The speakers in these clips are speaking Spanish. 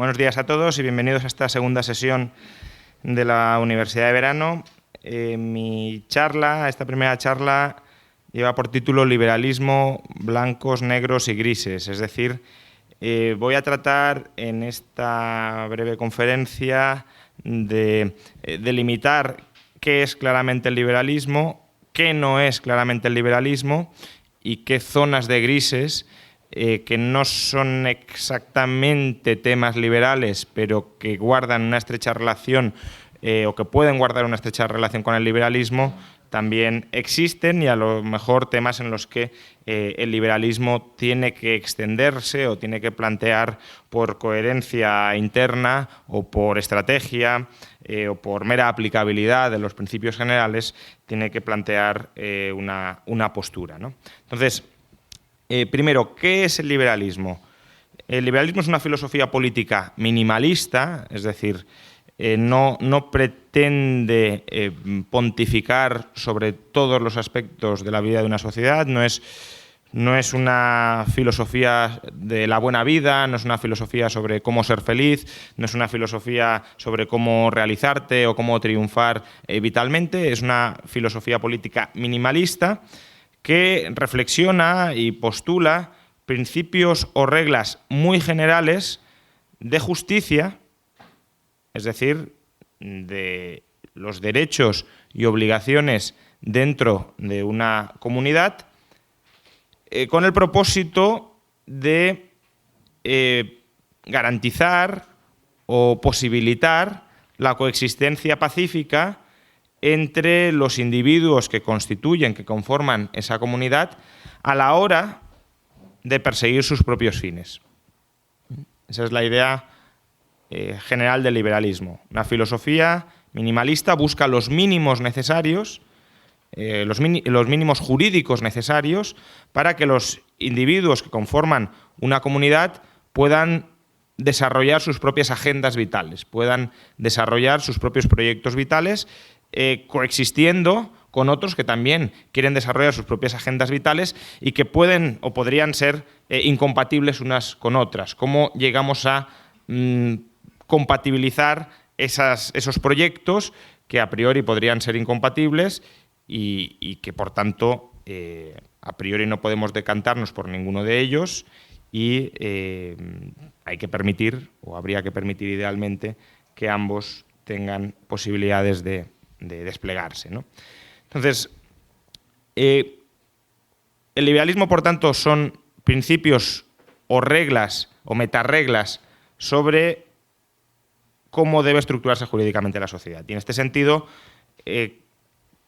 Buenos días a todos y bienvenidos a esta segunda sesión de la Universidad de Verano. Mi charla, esta primera charla, lleva por título Liberalismo, blancos, negros y grises. Es decir, voy a tratar en esta breve conferencia de delimitar qué es claramente el liberalismo, qué no es claramente el liberalismo y qué zonas de grises que no son exactamente temas liberales, pero que guardan una estrecha relación o que pueden guardar una estrecha relación con el liberalismo, también existen, y a lo mejor temas en los que el liberalismo tiene que extenderse o tiene que plantear por coherencia interna o por estrategia o por mera aplicabilidad de los principios generales, tiene que plantear una postura, ¿no? Entonces, primero, ¿qué es el liberalismo? El liberalismo es una filosofía política minimalista, es decir, no pretende pontificar sobre todos los aspectos de la vida de una sociedad, no es una filosofía de la buena vida, no es una filosofía sobre cómo ser feliz, no es una filosofía sobre cómo realizarte o cómo triunfar vitalmente, es una filosofía política minimalista que reflexiona y postula principios o reglas muy generales de justicia, es decir, de los derechos y obligaciones dentro de una comunidad, con el propósito de garantizar o posibilitar la coexistencia pacífica entre los individuos que conforman esa comunidad, a la hora de perseguir sus propios fines. Esa es la idea general del liberalismo. Una filosofía minimalista busca los mínimos necesarios, los mínimos jurídicos necesarios para que los individuos que conforman una comunidad puedan desarrollar sus propias agendas vitales, puedan desarrollar sus propios proyectos vitales, coexistiendo con otros que también quieren desarrollar sus propias agendas vitales y que pueden o podrían ser incompatibles unas con otras. ¿Cómo llegamos a compatibilizar esos proyectos que a priori podrían ser incompatibles y que, por tanto, a priori no podemos decantarnos por ninguno de ellos y hay que permitir, o habría que permitir idealmente, que ambos tengan posibilidades de desplegarse, ¿no? Entonces, el liberalismo, por tanto, son principios o reglas o metarreglas sobre cómo debe estructurarse jurídicamente la sociedad. Y en este sentido,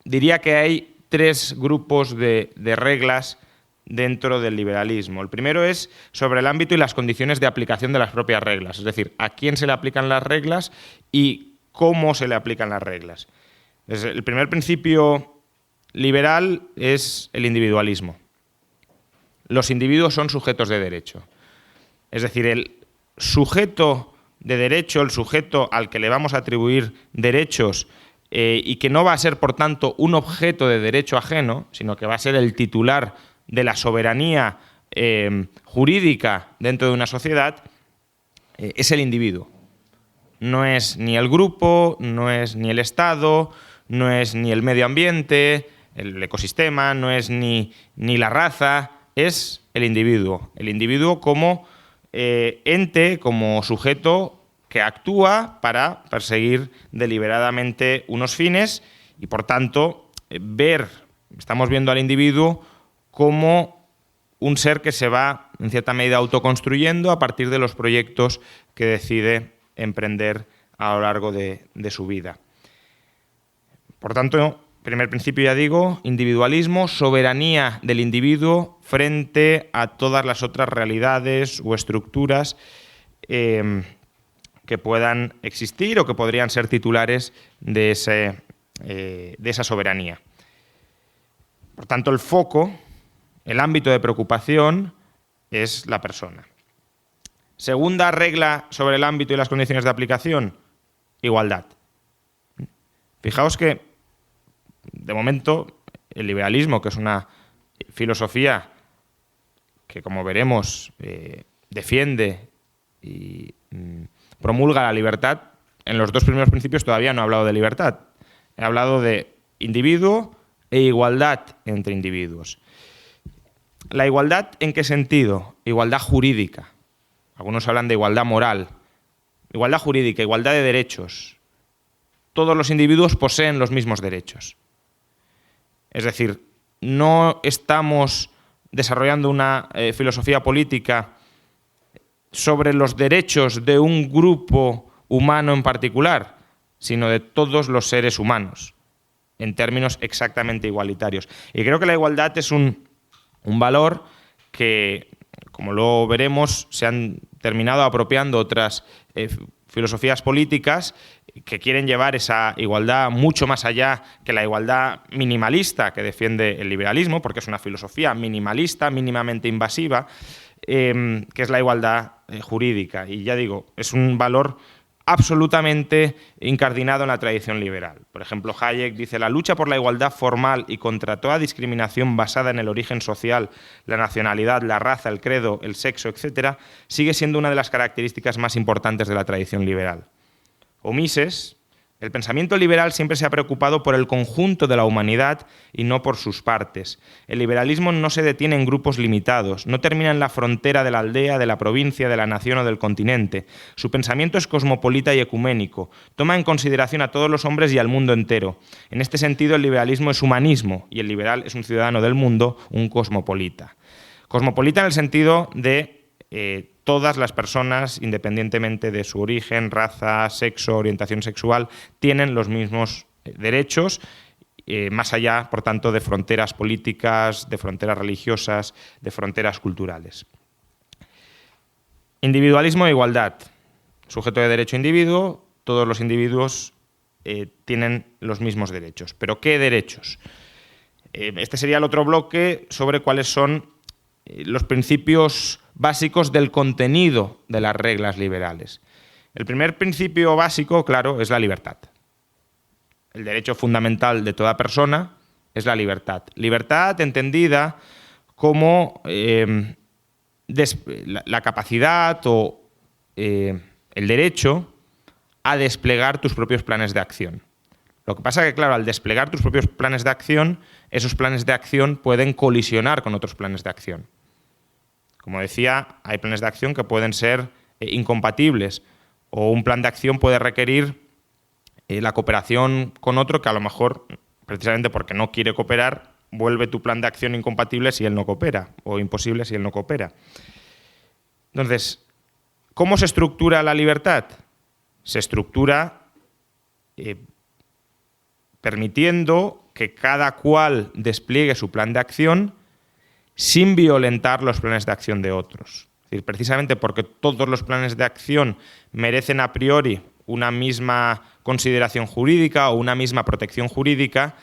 diría que hay tres grupos de reglas dentro del liberalismo. El primero es sobre el ámbito y las condiciones de aplicación de las propias reglas, es decir, a quién se le aplican las reglas y cómo se le aplican las reglas. El primer principio liberal es el individualismo. Los individuos son sujetos de derecho. Es decir, el sujeto de derecho, el sujeto al que le vamos a atribuir derechos y que no va a ser, por tanto, un objeto de derecho ajeno, sino que va a ser el titular de la soberanía jurídica dentro de una sociedad, es el individuo. No es ni el grupo, no es ni el Estado, no es ni el medio ambiente, el ecosistema, no es ni la raza, es el individuo. El individuo como ente, como sujeto que actúa para perseguir deliberadamente unos fines y, por tanto, estamos viendo al individuo como un ser que se va, en cierta medida, autoconstruyendo a partir de los proyectos que decide emprender a lo largo de su vida. Por tanto, primer principio, ya digo, individualismo, soberanía del individuo frente a todas las otras realidades o estructuras que puedan existir o que podrían ser titulares de esa soberanía. Por tanto, el foco, el ámbito de preocupación es la persona. Segunda regla sobre el ámbito y las condiciones de aplicación, igualdad. Fijaos que, de momento, el liberalismo, que es una filosofía que, como veremos, defiende y promulga la libertad, en los dos primeros principios todavía no he hablado de libertad. He hablado de individuo e igualdad entre individuos. ¿La igualdad en qué sentido? Igualdad jurídica. Algunos hablan de igualdad moral. Igualdad jurídica, igualdad de derechos. Todos los individuos poseen los mismos derechos. Es decir, no estamos desarrollando una filosofía política sobre los derechos de un grupo humano en particular, sino de todos los seres humanos, en términos exactamente igualitarios. Y creo que la igualdad es un valor que, como luego veremos, se han terminado apropiando otras filosofías políticas que quieren llevar esa igualdad mucho más allá que la igualdad minimalista que defiende el liberalismo, porque es una filosofía minimalista, mínimamente invasiva, que es la igualdad jurídica. Y ya digo, es un valor absolutamente incardinado en la tradición liberal. Por ejemplo, Hayek dice: la lucha por la igualdad formal y contra toda discriminación basada en el origen social, la nacionalidad, la raza, el credo, el sexo, etc., sigue siendo una de las características más importantes de la tradición liberal. O Mises: el pensamiento liberal siempre se ha preocupado por el conjunto de la humanidad y no por sus partes. El liberalismo no se detiene en grupos limitados, no termina en la frontera de la aldea, de la provincia, de la nación o del continente. Su pensamiento es cosmopolita y ecuménico, toma en consideración a todos los hombres y al mundo entero. En este sentido, el liberalismo es humanismo y el liberal es un ciudadano del mundo, un cosmopolita. Cosmopolita en el sentido de todas las personas, independientemente de su origen, raza, sexo, orientación sexual, tienen los mismos derechos, más allá, por tanto, de fronteras políticas, de fronteras religiosas, de fronteras culturales. Individualismo e igualdad. Sujeto de derecho individuo, todos los individuos tienen los mismos derechos. ¿Pero qué derechos? Este sería el otro bloque sobre cuáles son los principios básicos del contenido de las reglas liberales. El primer principio básico, claro, es la libertad. El derecho fundamental de toda persona es la libertad. Libertad entendida como la capacidad o el derecho a desplegar tus propios planes de acción. Lo que pasa es que, claro, al desplegar tus propios planes de acción, esos planes de acción pueden colisionar con otros planes de acción. Como decía, hay planes de acción que pueden ser incompatibles, o un plan de acción puede requerir la cooperación con otro que a lo mejor, precisamente porque no quiere cooperar, vuelve tu plan de acción incompatible si él no coopera, o imposible si él no coopera. Entonces, ¿cómo se estructura la libertad? Se estructura permitiendo que cada cual despliegue su plan de acción sin violentar los planes de acción de otros. Es decir, precisamente porque todos los planes de acción merecen a priori una misma consideración jurídica o una misma protección jurídica,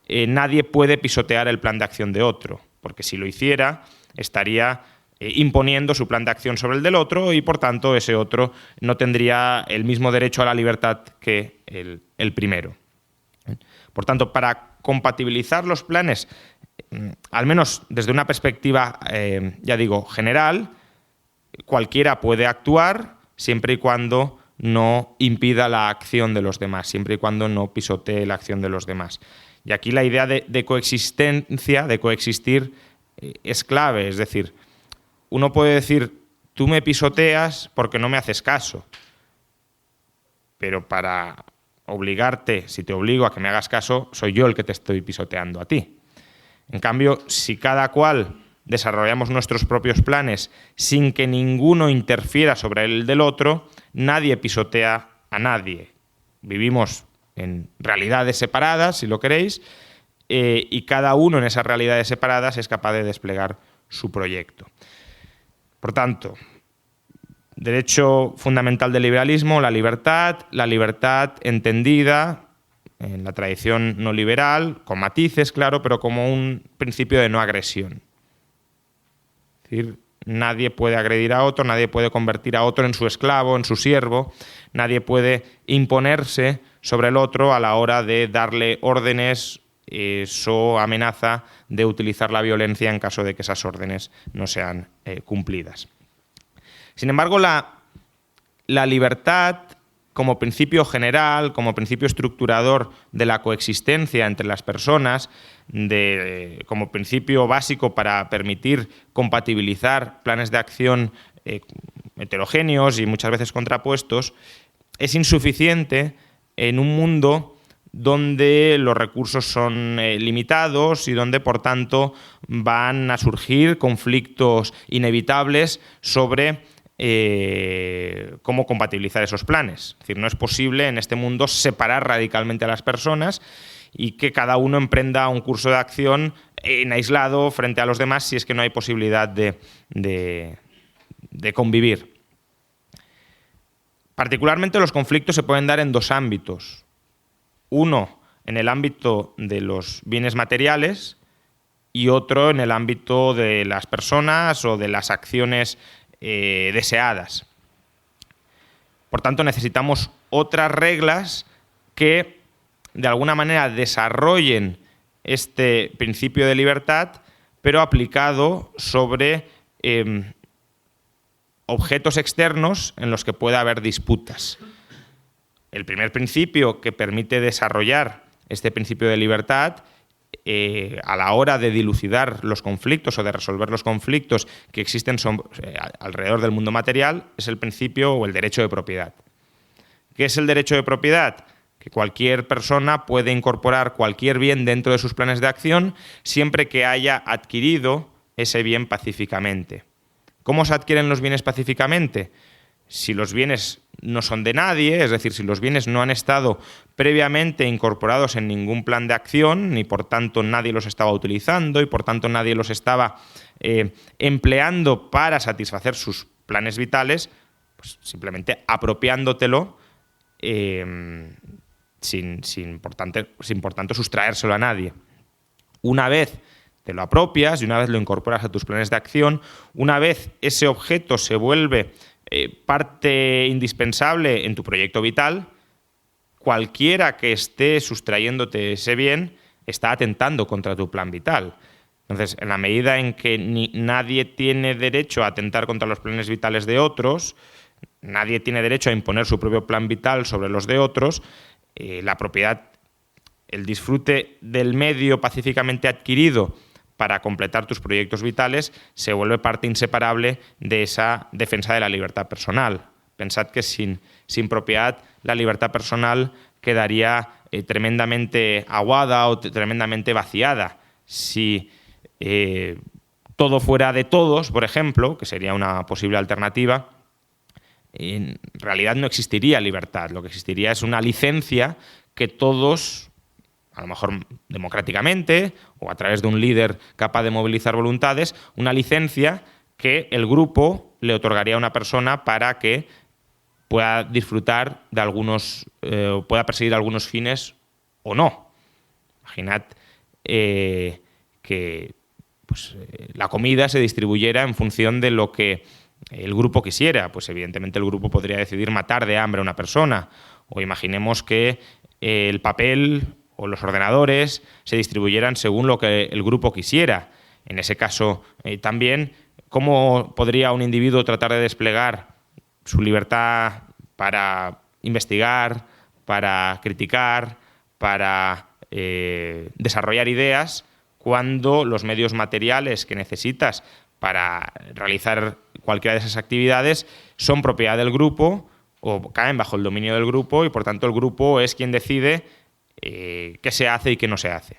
nadie puede pisotear el plan de acción de otro, porque si lo hiciera estaría imponiendo su plan de acción sobre el del otro y, por tanto, ese otro no tendría el mismo derecho a la libertad que el primero. Por tanto, para compatibilizar los planes, al menos desde una perspectiva, ya digo, general, cualquiera puede actuar siempre y cuando no impida la acción de los demás, siempre y cuando no pisotee la acción de los demás. Y aquí la idea de coexistencia, de coexistir, es clave. Es decir, uno puede decir: tú me pisoteas porque no me haces caso, pero para obligarte, si te obligo a que me hagas caso, soy yo el que te estoy pisoteando a ti. En cambio, si cada cual desarrollamos nuestros propios planes sin que ninguno interfiera sobre el del otro, nadie pisotea a nadie. Vivimos en realidades separadas, si lo queréis, y cada uno en esas realidades separadas es capaz de desplegar su proyecto. Por tanto, derecho fundamental del liberalismo, la libertad entendida en la tradición no liberal, con matices, claro, pero como un principio de no agresión. Es decir, nadie puede agredir a otro, nadie puede convertir a otro en su esclavo, en su siervo, nadie puede imponerse sobre el otro a la hora de darle órdenes o amenaza de utilizar la violencia en caso de que esas órdenes no sean cumplidas. Sin embargo, la la libertad como principio general, como principio estructurador de la coexistencia entre las personas, como principio básico para permitir compatibilizar planes de acción heterogéneos y muchas veces contrapuestos, es insuficiente en un mundo donde los recursos son limitados y donde, por tanto, van a surgir conflictos inevitables sobre cómo compatibilizar esos planes. Es decir, no es posible en este mundo separar radicalmente a las personas y que cada uno emprenda un curso de acción en aislado frente a los demás si es que no hay posibilidad de convivir. Particularmente los conflictos se pueden dar en dos ámbitos. Uno en el ámbito de los bienes materiales y otro en el ámbito de las personas o de las acciones deseadas. Por tanto, necesitamos otras reglas que de alguna manera desarrollen este principio de libertad, pero aplicado sobre objetos externos en los que pueda haber disputas. El primer principio que permite desarrollar este principio de libertad a la hora de dilucidar los conflictos o de resolver los conflictos que existen alrededor del mundo material es el principio o el derecho de propiedad. ¿Qué es el derecho de propiedad? Que cualquier persona puede incorporar cualquier bien dentro de sus planes de acción siempre que haya adquirido ese bien pacíficamente. ¿Cómo se adquieren los bienes pacíficamente? Si los bienes no son de nadie, es decir, si los bienes no han estado previamente incorporados en ningún plan de acción y por tanto nadie los estaba utilizando y por tanto nadie los estaba empleando para satisfacer sus planes vitales, pues simplemente apropiándotelo sin por tanto sustraérselo a nadie. Una vez te lo apropias y una vez lo incorporas a tus planes de acción, una vez ese objeto se vuelve parte indispensable en tu proyecto vital, cualquiera que esté sustrayéndote ese bien está atentando contra tu plan vital. Entonces, en la medida en que nadie tiene derecho a atentar contra los planes vitales de otros, nadie tiene derecho a imponer su propio plan vital sobre los de otros, la propiedad, el disfrute del medio pacíficamente adquirido para completar tus proyectos vitales se vuelve parte inseparable de esa defensa de la libertad personal. Pensad que sin propiedad la libertad personal quedaría tremendamente aguada o tremendamente vaciada. Si todo fuera de todos, por ejemplo, que sería una posible alternativa, en realidad no existiría libertad. Lo que existiría es una licencia que todos, a lo mejor democráticamente o a través de un líder capaz de movilizar voluntades, una licencia que el grupo le otorgaría a una persona para que pueda disfrutar de pueda perseguir algunos fines o no. Imaginad que la comida se distribuyera en función de lo que el grupo quisiera. Pues evidentemente el grupo podría decidir matar de hambre a una persona. O imaginemos que el papel o los ordenadores se distribuyeran según lo que el grupo quisiera. En ese caso, también, ¿cómo podría un individuo tratar de desplegar su libertad para investigar, para criticar, para desarrollar ideas, cuando los medios materiales que necesitas para realizar cualquiera de esas actividades son propiedad del grupo o caen bajo el dominio del grupo y, por tanto, el grupo es quien decide qué se hace y qué no se hace?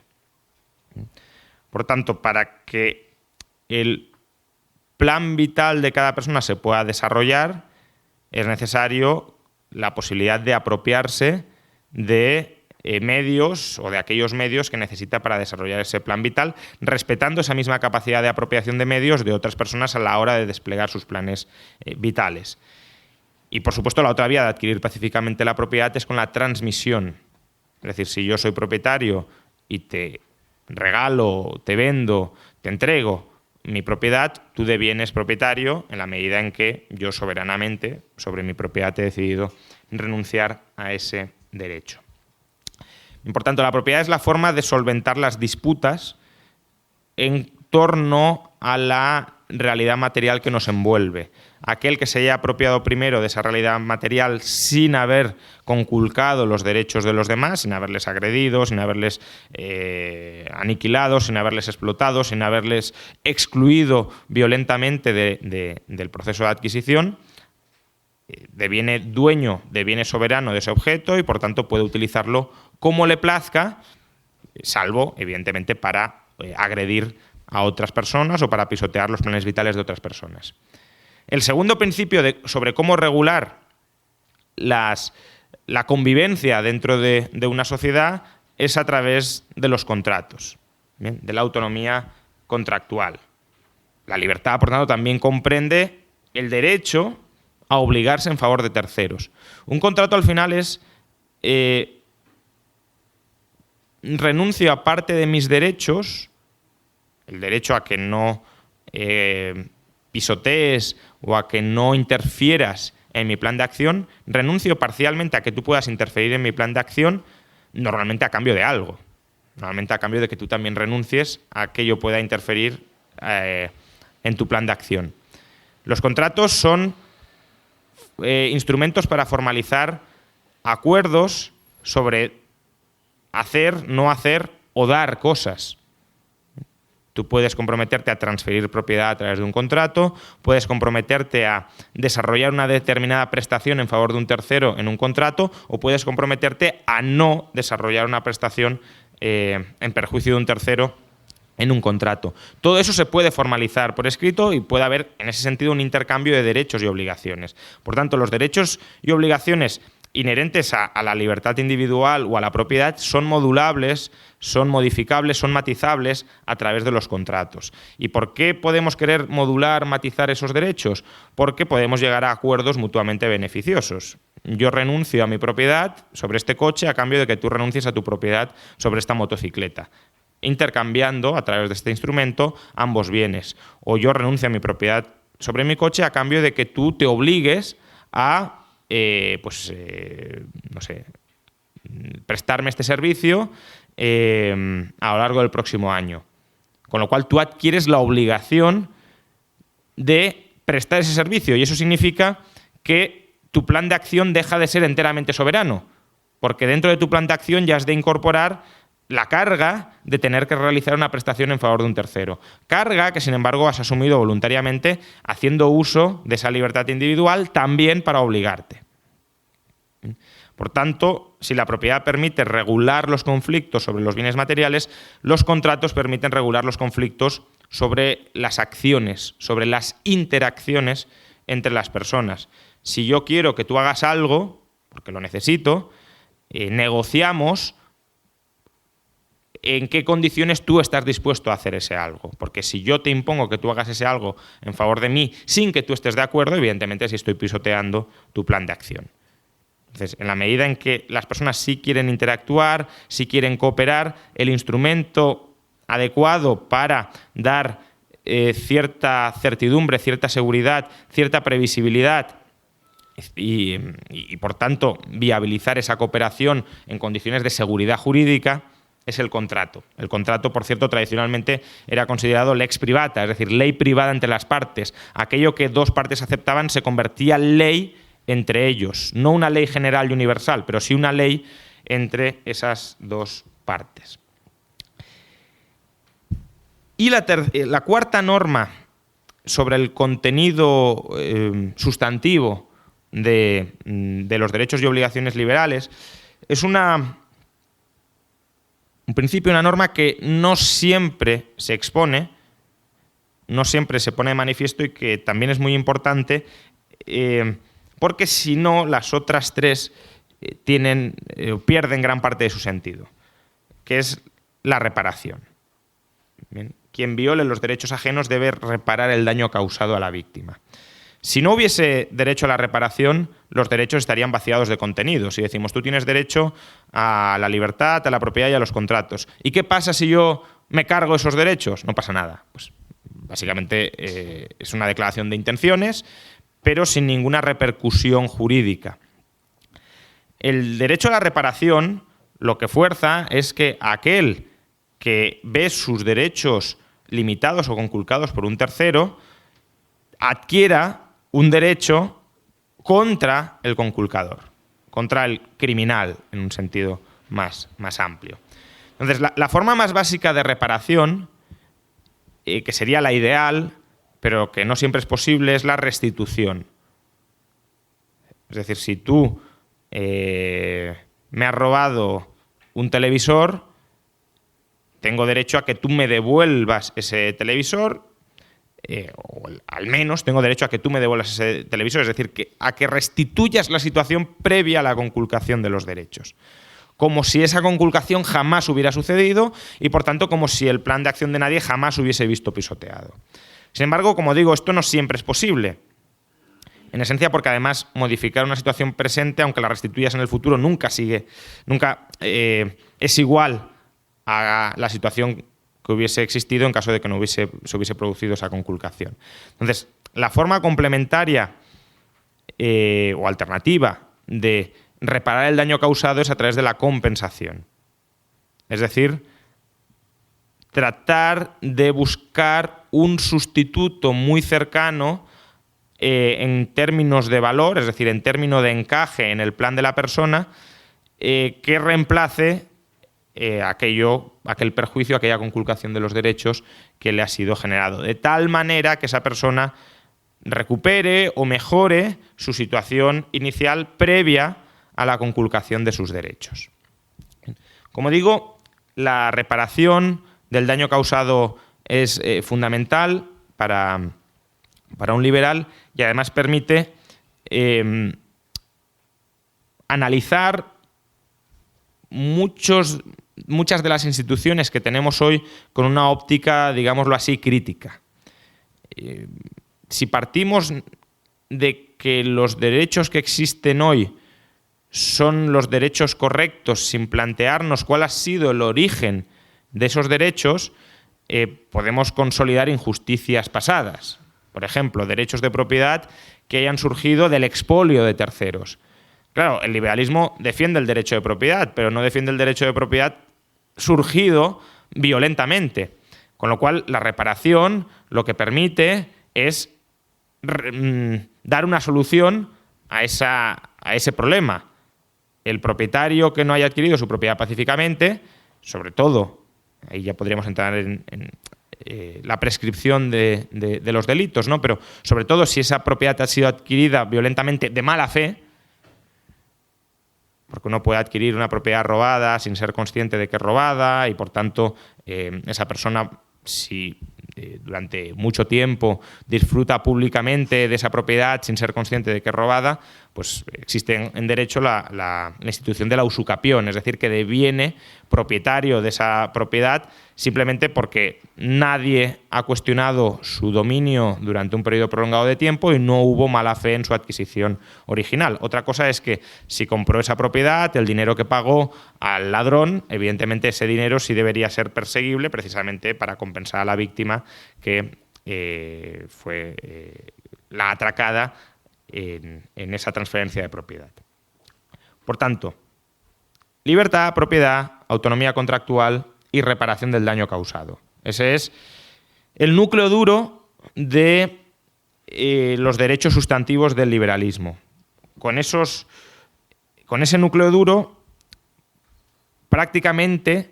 Por tanto, para que el plan vital de cada persona se pueda desarrollar, es necesario la posibilidad de apropiarse de medios o de aquellos medios que necesita para desarrollar ese plan vital, respetando esa misma capacidad de apropiación de medios de otras personas a la hora de desplegar sus planes vitales. Y, por supuesto, la otra vía de adquirir pacíficamente la propiedad es con la transmisión. Es decir, si yo soy propietario y te regalo, te vendo, te entrego mi propiedad, tú devienes propietario en la medida en que yo soberanamente sobre mi propiedad he decidido renunciar a ese derecho. Por tanto, la propiedad es la forma de solventar las disputas en torno a la realidad material que nos envuelve. Aquel que se haya apropiado primero de esa realidad material sin haber conculcado los derechos de los demás, sin haberles agredido, sin haberles aniquilado, sin haberles explotado, sin haberles excluido violentamente del proceso de adquisición, deviene dueño, deviene soberano de ese objeto y por tanto puede utilizarlo como le plazca, salvo evidentemente para agredir a otras personas o para pisotear los planes vitales de otras personas. El segundo principio sobre cómo regular la convivencia dentro de una sociedad es a través de los contratos, ¿bien? De la autonomía contractual. La libertad, por tanto, también comprende el derecho a obligarse en favor de terceros. Un contrato al final es renuncio a parte de mis derechos, el derecho a que no pisotees o a que no interfieras en mi plan de acción, renuncio parcialmente a que tú puedas interferir en mi plan de acción, normalmente a cambio de algo. Normalmente a cambio de que tú también renuncies a que yo pueda interferir en tu plan de acción. Los contratos son instrumentos para formalizar acuerdos sobre hacer, no hacer o dar cosas. Tú puedes comprometerte a transferir propiedad a través de un contrato, puedes comprometerte a desarrollar una determinada prestación en favor de un tercero en un contrato, o puedes comprometerte a no desarrollar una prestación en perjuicio de un tercero en un contrato. Todo eso se puede formalizar por escrito y puede haber, en ese sentido, un intercambio de derechos y obligaciones. Por tanto, los derechos y obligaciones inherentes a la libertad individual o a la propiedad son modulables, son modificables, son matizables a través de los contratos. ¿Y por qué podemos querer modular, matizar esos derechos? Porque podemos llegar a acuerdos mutuamente beneficiosos. Yo renuncio a mi propiedad sobre este coche a cambio de que tú renuncies a tu propiedad sobre esta motocicleta, intercambiando a través de este instrumento ambos bienes. O yo renuncio a mi propiedad sobre mi coche a cambio de que tú te obligues a prestarme este servicio a lo largo del próximo año. Con lo cual tú adquieres la obligación de prestar ese servicio y eso significa que tu plan de acción deja de ser enteramente soberano, porque dentro de tu plan de acción ya has de incorporar la carga de tener que realizar una prestación en favor de un tercero. Carga que, sin embargo, has asumido voluntariamente haciendo uso de esa libertad individual también para obligarte. Por tanto, si la propiedad permite regular los conflictos sobre los bienes materiales, los contratos permiten regular los conflictos sobre las acciones, sobre las interacciones entre las personas. Si yo quiero que tú hagas algo, porque lo necesito, negociamos en qué condiciones tú estás dispuesto a hacer ese algo. Porque si yo te impongo que tú hagas ese algo en favor de mí sin que tú estés de acuerdo, evidentemente sí estoy pisoteando tu plan de acción. Entonces, en la medida en que las personas sí quieren interactuar, sí quieren cooperar, el instrumento adecuado para dar cierta certidumbre, cierta seguridad, cierta previsibilidad y, por tanto, viabilizar esa cooperación en condiciones de seguridad jurídica es el contrato. El contrato, por cierto, tradicionalmente era considerado lex privata, es decir, ley privada entre las partes. Aquello que dos partes aceptaban se convertía en ley entre ellos. No una ley general y universal, pero sí una ley entre esas dos partes. Y la cuarta norma sobre el contenido sustantivo de los derechos y obligaciones liberales es un principio, una norma que no siempre se expone, no siempre se pone de manifiesto y que también es muy importante porque si no las otras tres pierden gran parte de su sentido, que es la reparación. Bien. Quien viole los derechos ajenos debe reparar el daño causado a la víctima. Si no hubiese derecho a la reparación, los derechos estarían vaciados de contenido. Si decimos, tú tienes derecho a la libertad, a la propiedad y a los contratos. ¿Y qué pasa si yo me cargo esos derechos? No pasa nada. Pues básicamente es una declaración de intenciones, pero sin ninguna repercusión jurídica. El derecho a la reparación lo que fuerza es que aquel que ve sus derechos limitados o conculcados por un tercero adquiera un derecho contra el conculcador, contra el criminal, en un sentido más amplio. Entonces, la forma más básica de reparación, que sería la ideal, pero que no siempre es posible, es la restitución. Es decir, si tú me has robado un televisor, tengo derecho a que tú me devuelvas ese televisor, o al menos tengo derecho a que tú me devuelvas ese televisor, es decir, a que restituyas la situación previa a la conculcación de los derechos. Como si esa conculcación jamás hubiera sucedido y, por tanto, como si el plan de acción de nadie jamás hubiese visto pisoteado. Sin embargo, como digo, esto no siempre es posible. En esencia, porque además modificar una situación presente, aunque la restituyas en el futuro, nunca es igual a la situación que hubiese existido en caso de que no se hubiese producido esa conculcación. Entonces, la forma complementaria o alternativa de reparar el daño causado es a través de la compensación. Es decir, tratar de buscar un sustituto muy cercano en términos de valor, es decir, en términos de encaje en el plan de la persona, que reemplace aquel perjuicio, aquella conculcación de los derechos que le ha sido generado, de tal manera que esa persona recupere o mejore su situación inicial previa a la conculcación de sus derechos. Como digo, la reparación del daño causado es fundamental para un liberal y además permite analizar muchas de las instituciones que tenemos hoy con una óptica, digámoslo así, crítica. Si partimos de que los derechos que existen hoy son los derechos correctos sin plantearnos cuál ha sido el origen de esos derechos, podemos consolidar injusticias pasadas. Por ejemplo, derechos de propiedad que hayan surgido del expolio de terceros. Claro, el liberalismo defiende el derecho de propiedad, pero no defiende el derecho de propiedad surgido violentamente. Con lo cual, la reparación lo que permite es dar una solución a ese problema. El propietario que no haya adquirido su propiedad pacíficamente, sobre todo, ahí ya podríamos entrar en la prescripción de los delitos, ¿no? Pero sobre todo si esa propiedad ha sido adquirida violentamente de mala fe, porque uno puede adquirir una propiedad robada sin ser consciente de que es robada y, por tanto, esa persona, si durante mucho tiempo disfruta públicamente de esa propiedad sin ser consciente de que es robada, pues existe en derecho la institución de la usucapión, es decir, que deviene propietario de esa propiedad simplemente porque nadie ha cuestionado su dominio durante un periodo prolongado de tiempo y no hubo mala fe en su adquisición original. Otra cosa es que si compró esa propiedad, el dinero que pagó al ladrón, evidentemente ese dinero sí debería ser perseguible precisamente para compensar a la víctima que fue la atracada en esa transferencia de propiedad. Por tanto, libertad, propiedad, autonomía contractual y reparación del daño causado. Ese es el núcleo duro de los derechos sustantivos del liberalismo. Con ese núcleo duro, prácticamente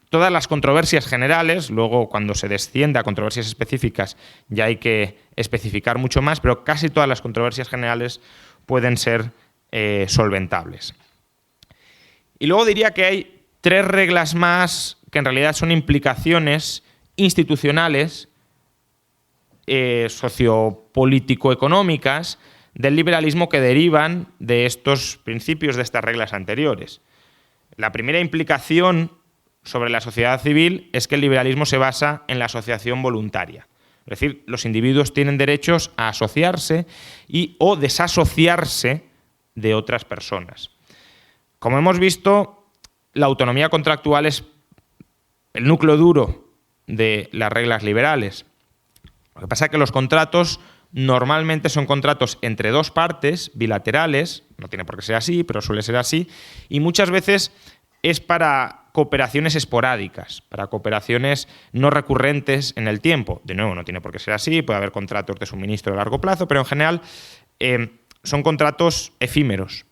todas las controversias generales, luego cuando se desciende a controversias específicas ya hay que especificar mucho más, pero casi todas las controversias generales pueden ser solventables. Y luego diría que hay 3 reglas más que en realidad son implicaciones institucionales, sociopolítico-económicas del liberalismo que derivan de estos principios, de estas reglas anteriores. La primera implicación sobre la sociedad civil es que el liberalismo se basa en la asociación voluntaria. Es decir, los individuos tienen derechos a asociarse o desasociarse de otras personas. Como hemos visto, la autonomía contractual es el núcleo duro de las reglas liberales. Lo que pasa es que los contratos normalmente son contratos entre 2 partes bilaterales, no tiene por qué ser así, pero suele ser así, y muchas veces es para cooperaciones esporádicas, para cooperaciones no recurrentes en el tiempo. De nuevo, no tiene por qué ser así, puede haber contratos de suministro a largo plazo, pero en general son contratos efímeros.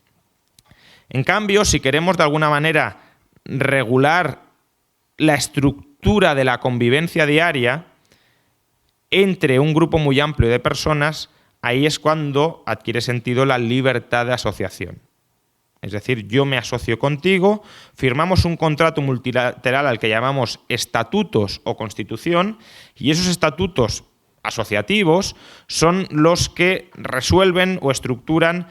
En cambio, si queremos de alguna manera regular la estructura de la convivencia diaria entre un grupo muy amplio de personas, ahí es cuando adquiere sentido la libertad de asociación. Es decir, yo me asocio contigo, firmamos un contrato multilateral al que llamamos estatutos o constitución, y esos estatutos asociativos son los que resuelven o estructuran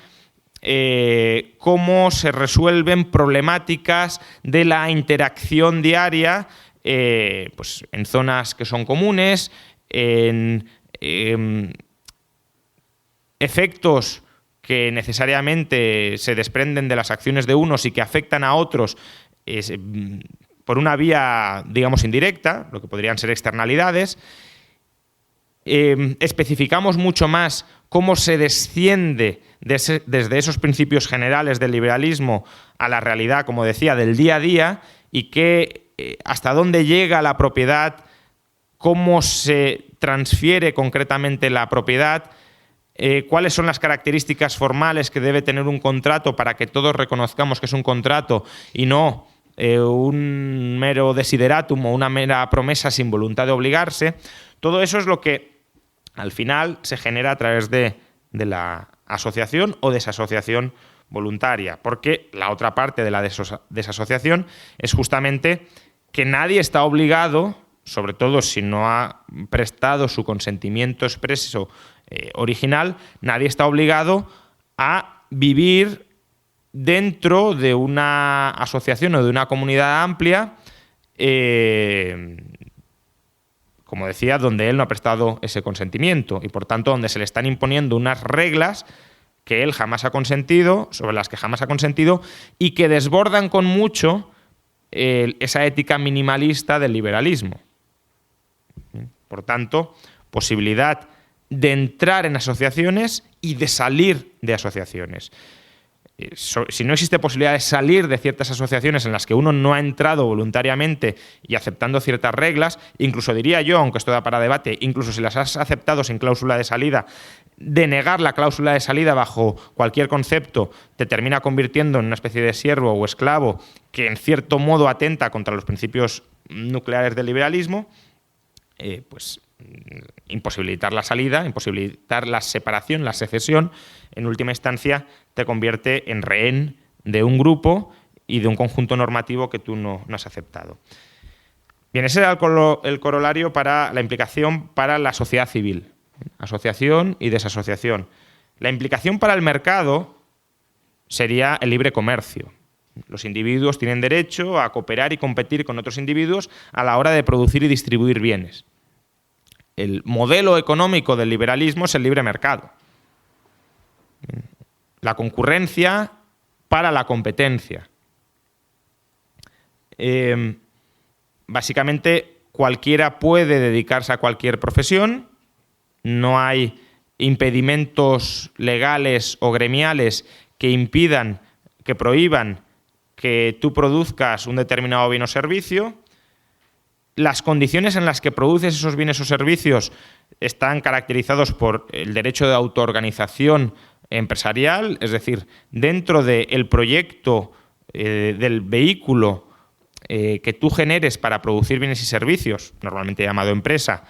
cómo se resuelven problemáticas de la interacción diaria pues en zonas que son comunes, en efectos que necesariamente se desprenden de las acciones de unos y que afectan a otros por una vía, digamos, indirecta, lo que podrían ser externalidades. Especificamos mucho más cómo se desciende desde esos principios generales del liberalismo a la realidad, como decía, del día a día, y hasta dónde llega la propiedad, cómo se transfiere concretamente la propiedad, cuáles son las características formales que debe tener un contrato para que todos reconozcamos que es un contrato y no un mero desideratum o una mera promesa sin voluntad de obligarse. Todo eso es lo que al final se genera a través de la asociación o desasociación voluntaria, porque la otra parte de la desasociación es justamente que nadie está obligado, sobre todo si no ha prestado su consentimiento expreso original, nadie está obligado a vivir dentro de una asociación o de una comunidad amplia, como decía, donde él no ha prestado ese consentimiento y, por tanto, donde se le están imponiendo unas reglas que él jamás ha consentido, sobre las que jamás ha consentido, y que desbordan con mucho esa ética minimalista del liberalismo. Por tanto, posibilidad de entrar en asociaciones y de salir de asociaciones. Si no existe posibilidad de salir de ciertas asociaciones en las que uno no ha entrado voluntariamente y aceptando ciertas reglas, incluso diría yo, aunque esto da para debate, incluso si las has aceptado sin cláusula de salida, denegar la cláusula de salida bajo cualquier concepto te termina convirtiendo en una especie de siervo o esclavo que en cierto modo atenta contra los principios nucleares del liberalismo, pues imposibilitar la salida, imposibilitar la separación, la secesión, en última instancia te convierte en rehén de un grupo y de un conjunto normativo que tú no has aceptado. Bien, ese era el corolario para la implicación para la sociedad civil, asociación y desasociación. La implicación para el mercado sería el libre comercio. Los individuos tienen derecho a cooperar y competir con otros individuos a la hora de producir y distribuir bienes. El modelo económico del liberalismo es el libre mercado. La concurrencia para la competencia. Básicamente, cualquiera puede dedicarse a cualquier profesión, no hay impedimentos legales o gremiales que impidan, que prohíban que tú produzcas un determinado bien o servicio. Las condiciones en las que produces esos bienes o servicios están caracterizados por el derecho de autoorganización empresarial, es decir, dentro del proyecto del vehículo que tú generes para producir bienes y servicios, normalmente llamado empresa,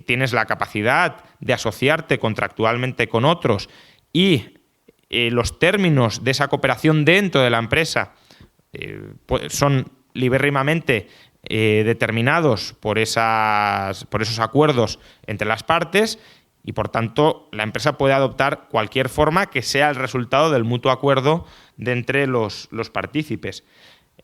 tienes la capacidad de asociarte contractualmente con otros y los términos de esa cooperación dentro de la empresa son libérrimamente determinados por esos acuerdos entre las partes y, por tanto, la empresa puede adoptar cualquier forma que sea el resultado del mutuo acuerdo de entre los partícipes.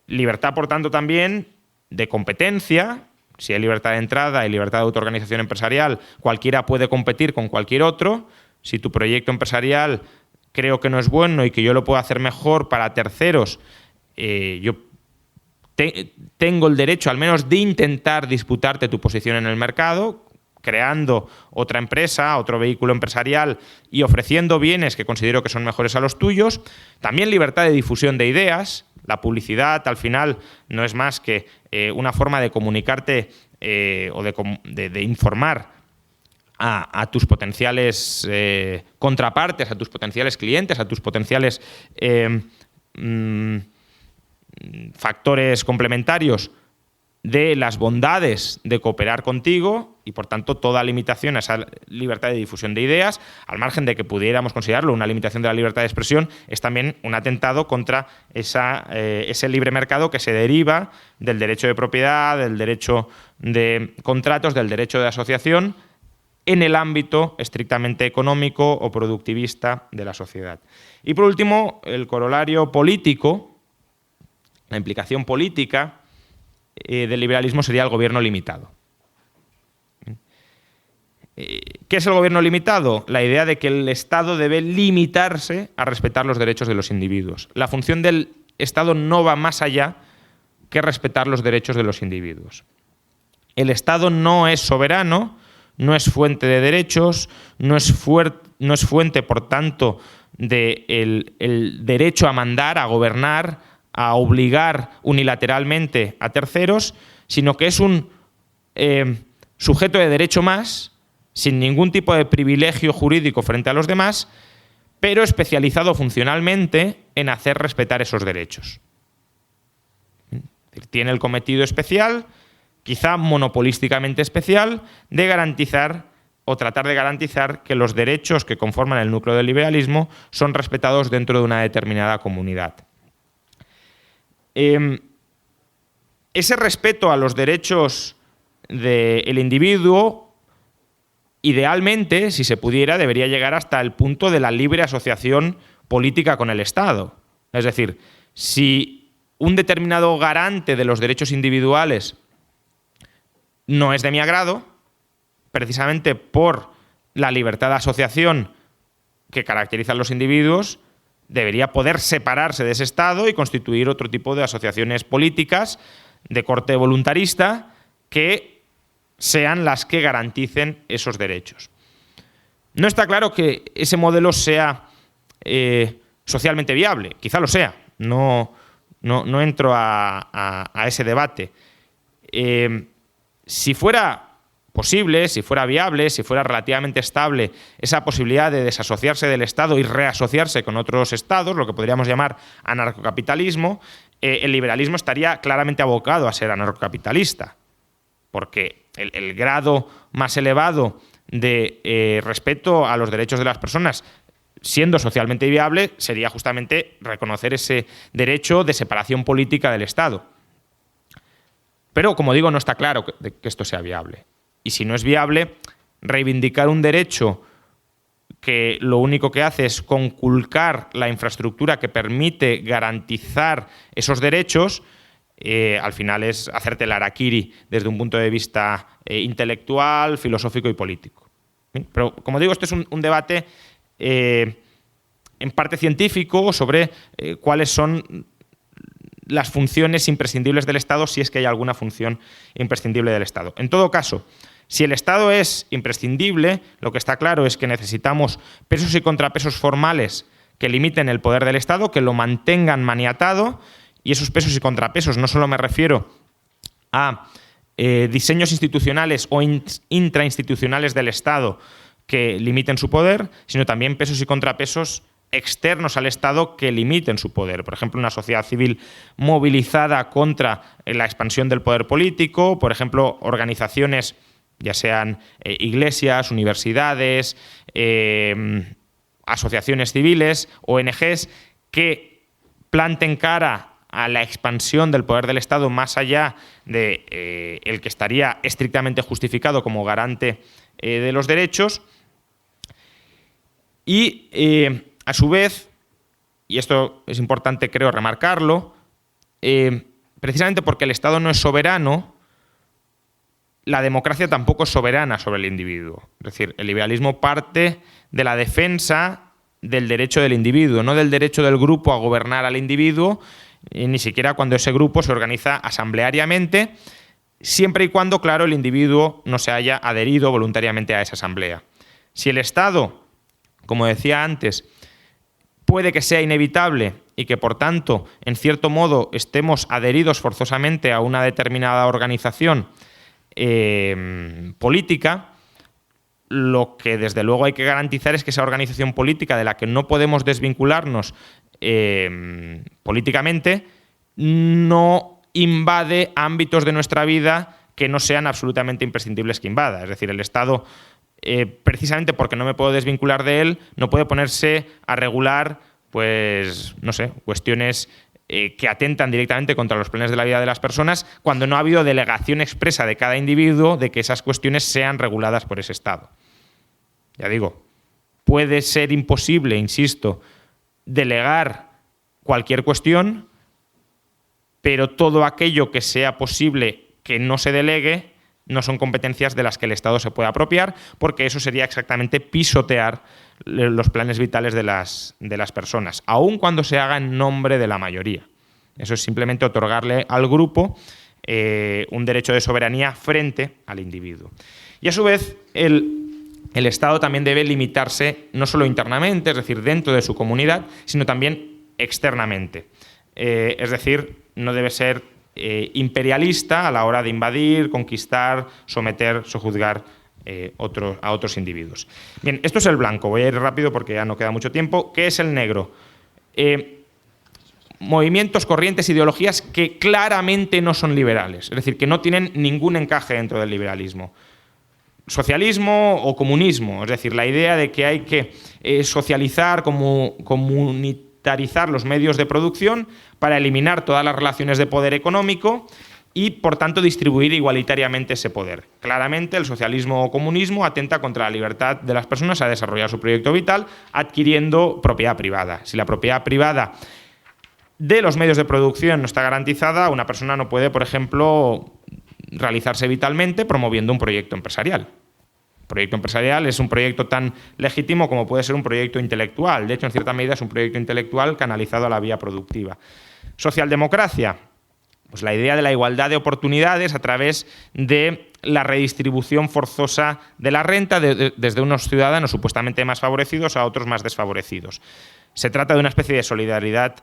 Libertad, por tanto, también de competencia. Si hay libertad de entrada y libertad de autoorganización empresarial, cualquiera puede competir con cualquier otro. Si tu proyecto empresarial creo que no es bueno y que yo lo puedo hacer mejor para terceros, yo tengo el derecho al menos de intentar disputarte tu posición en el mercado, creando otra empresa, otro vehículo empresarial y ofreciendo bienes que considero que son mejores a los tuyos. También libertad de difusión de ideas. La publicidad, al final, no es más que una forma de comunicarte o de informar a tus potenciales contrapartes, a tus potenciales clientes, a tus potenciales factores complementarios de las bondades de cooperar contigo y, por tanto, toda limitación a esa libertad de difusión de ideas, al margen de que pudiéramos considerarlo una limitación de la libertad de expresión, es también un atentado contra ese libre mercado que se deriva del derecho de propiedad, del derecho de contratos, del derecho de asociación en el ámbito estrictamente económico o productivista de la sociedad. Y, por último, el corolario político, la implicación política del liberalismo sería el gobierno limitado. ¿Qué es el gobierno limitado? La idea de que el Estado debe limitarse a respetar los derechos de los individuos. La función del Estado no va más allá que respetar los derechos de los individuos. El Estado no es soberano, no es fuente de derechos, no es fuente, por tanto, del derecho a mandar, a gobernar, a obligar unilateralmente a terceros, sino que es un sujeto de derecho más, sin ningún tipo de privilegio jurídico frente a los demás, pero especializado funcionalmente en hacer respetar esos derechos. Tiene el cometido especial, quizá monopolísticamente especial, de garantizar o tratar de garantizar que los derechos que conforman el núcleo del liberalismo son respetados dentro de una determinada comunidad. Ese respeto a los derechos del individuo, idealmente, si se pudiera, debería llegar hasta el punto de la libre asociación política con el Estado. Es decir, si un determinado garante de los derechos individuales no es de mi agrado, precisamente por la libertad de asociación que caracteriza a los individuos, debería poder separarse de ese Estado y constituir otro tipo de asociaciones políticas de corte voluntarista que sean las que garanticen esos derechos. No está claro que ese modelo sea socialmente viable, quizá lo sea, no entro a ese debate. Si fuera posible, si fuera viable, si fuera relativamente estable esa posibilidad de desasociarse del Estado y reasociarse con otros estados, lo que podríamos llamar anarcocapitalismo, el liberalismo estaría claramente abocado a ser anarcocapitalista, porque el grado más elevado de respeto a los derechos de las personas, siendo socialmente viable, sería justamente reconocer ese derecho de separación política del Estado. Pero, como digo, no está claro que esto sea viable. Y si no es viable, reivindicar un derecho que lo único que hace es conculcar la infraestructura que permite garantizar esos derechos, al final es hacerte el harakiri desde un punto de vista intelectual, filosófico y político. Pero, como digo, este es un debate en parte científico sobre cuáles son las funciones imprescindibles del Estado, si es que hay alguna función imprescindible del Estado. En todo caso, si el Estado es imprescindible, lo que está claro es que necesitamos pesos y contrapesos formales que limiten el poder del Estado, que lo mantengan maniatado, y esos pesos y contrapesos no solo me refiero a diseños institucionales o intrainstitucionales del Estado que limiten su poder, sino también pesos y contrapesos externos al Estado que limiten su poder. Por ejemplo, una sociedad civil movilizada contra la expansión del poder político, por ejemplo, organizaciones, ya sean iglesias, universidades, asociaciones civiles, ONGs, que planten cara a la expansión del poder del Estado más allá de el que estaría estrictamente justificado como garante de los derechos. Y a su vez, y esto es importante creo remarcarlo, precisamente porque el Estado no es soberano, la democracia tampoco es soberana sobre el individuo. Es decir, el liberalismo parte de la defensa del derecho del individuo, no del derecho del grupo a gobernar al individuo, ni siquiera cuando ese grupo se organiza asambleariamente, siempre y cuando, claro, el individuo no se haya adherido voluntariamente a esa asamblea. Si el Estado, como decía antes, puede que sea inevitable y que, por tanto, en cierto modo estemos adheridos forzosamente a una determinada organización política, lo que desde luego hay que garantizar es que esa organización política de la que no podemos desvincularnos políticamente no invade ámbitos de nuestra vida que no sean absolutamente imprescindibles que invada. Es decir, el Estado, precisamente porque no me puedo desvincular de él, no puede ponerse a regular, pues, no sé, cuestiones que atentan directamente contra los planes de la vida de las personas, cuando no ha habido delegación expresa de cada individuo de que esas cuestiones sean reguladas por ese Estado. Ya digo, puede ser imposible, insisto, delegar cualquier cuestión, pero todo aquello que sea posible que no se delegue no son competencias de las que el Estado se puede apropiar, porque eso sería exactamente pisotear los planes vitales de las personas, aun cuando se haga en nombre de la mayoría. Eso es simplemente otorgarle al grupo un derecho de soberanía frente al individuo. Y a su vez, el Estado también debe limitarse no solo internamente, es decir, dentro de su comunidad, sino también externamente. Es decir, no debe ser imperialista a la hora de invadir, conquistar, someter, sojuzgar a otros individuos. Bien, esto es el blanco. Voy a ir rápido porque ya no queda mucho tiempo. ¿Qué es el negro? Movimientos, corrientes, ideologías que claramente no son liberales, es decir, que no tienen ningún encaje dentro del liberalismo. Socialismo o comunismo, es decir, la idea de que hay que socializar, comunitarizar los medios de producción para eliminar todas las relaciones de poder económico y, por tanto, distribuir igualitariamente ese poder. Claramente, el socialismo o comunismo atenta contra la libertad de las personas a desarrollar su proyecto vital adquiriendo propiedad privada. Si la propiedad privada de los medios de producción no está garantizada, una persona no puede, por ejemplo, realizarse vitalmente promoviendo un proyecto empresarial. El proyecto empresarial es un proyecto tan legítimo como puede ser un proyecto intelectual. De hecho, en cierta medida es un proyecto intelectual canalizado a la vía productiva. Socialdemocracia, pues la idea de la igualdad de oportunidades a través de la redistribución forzosa de la renta desde unos ciudadanos supuestamente más favorecidos a otros más desfavorecidos. Se trata de una especie de solidaridad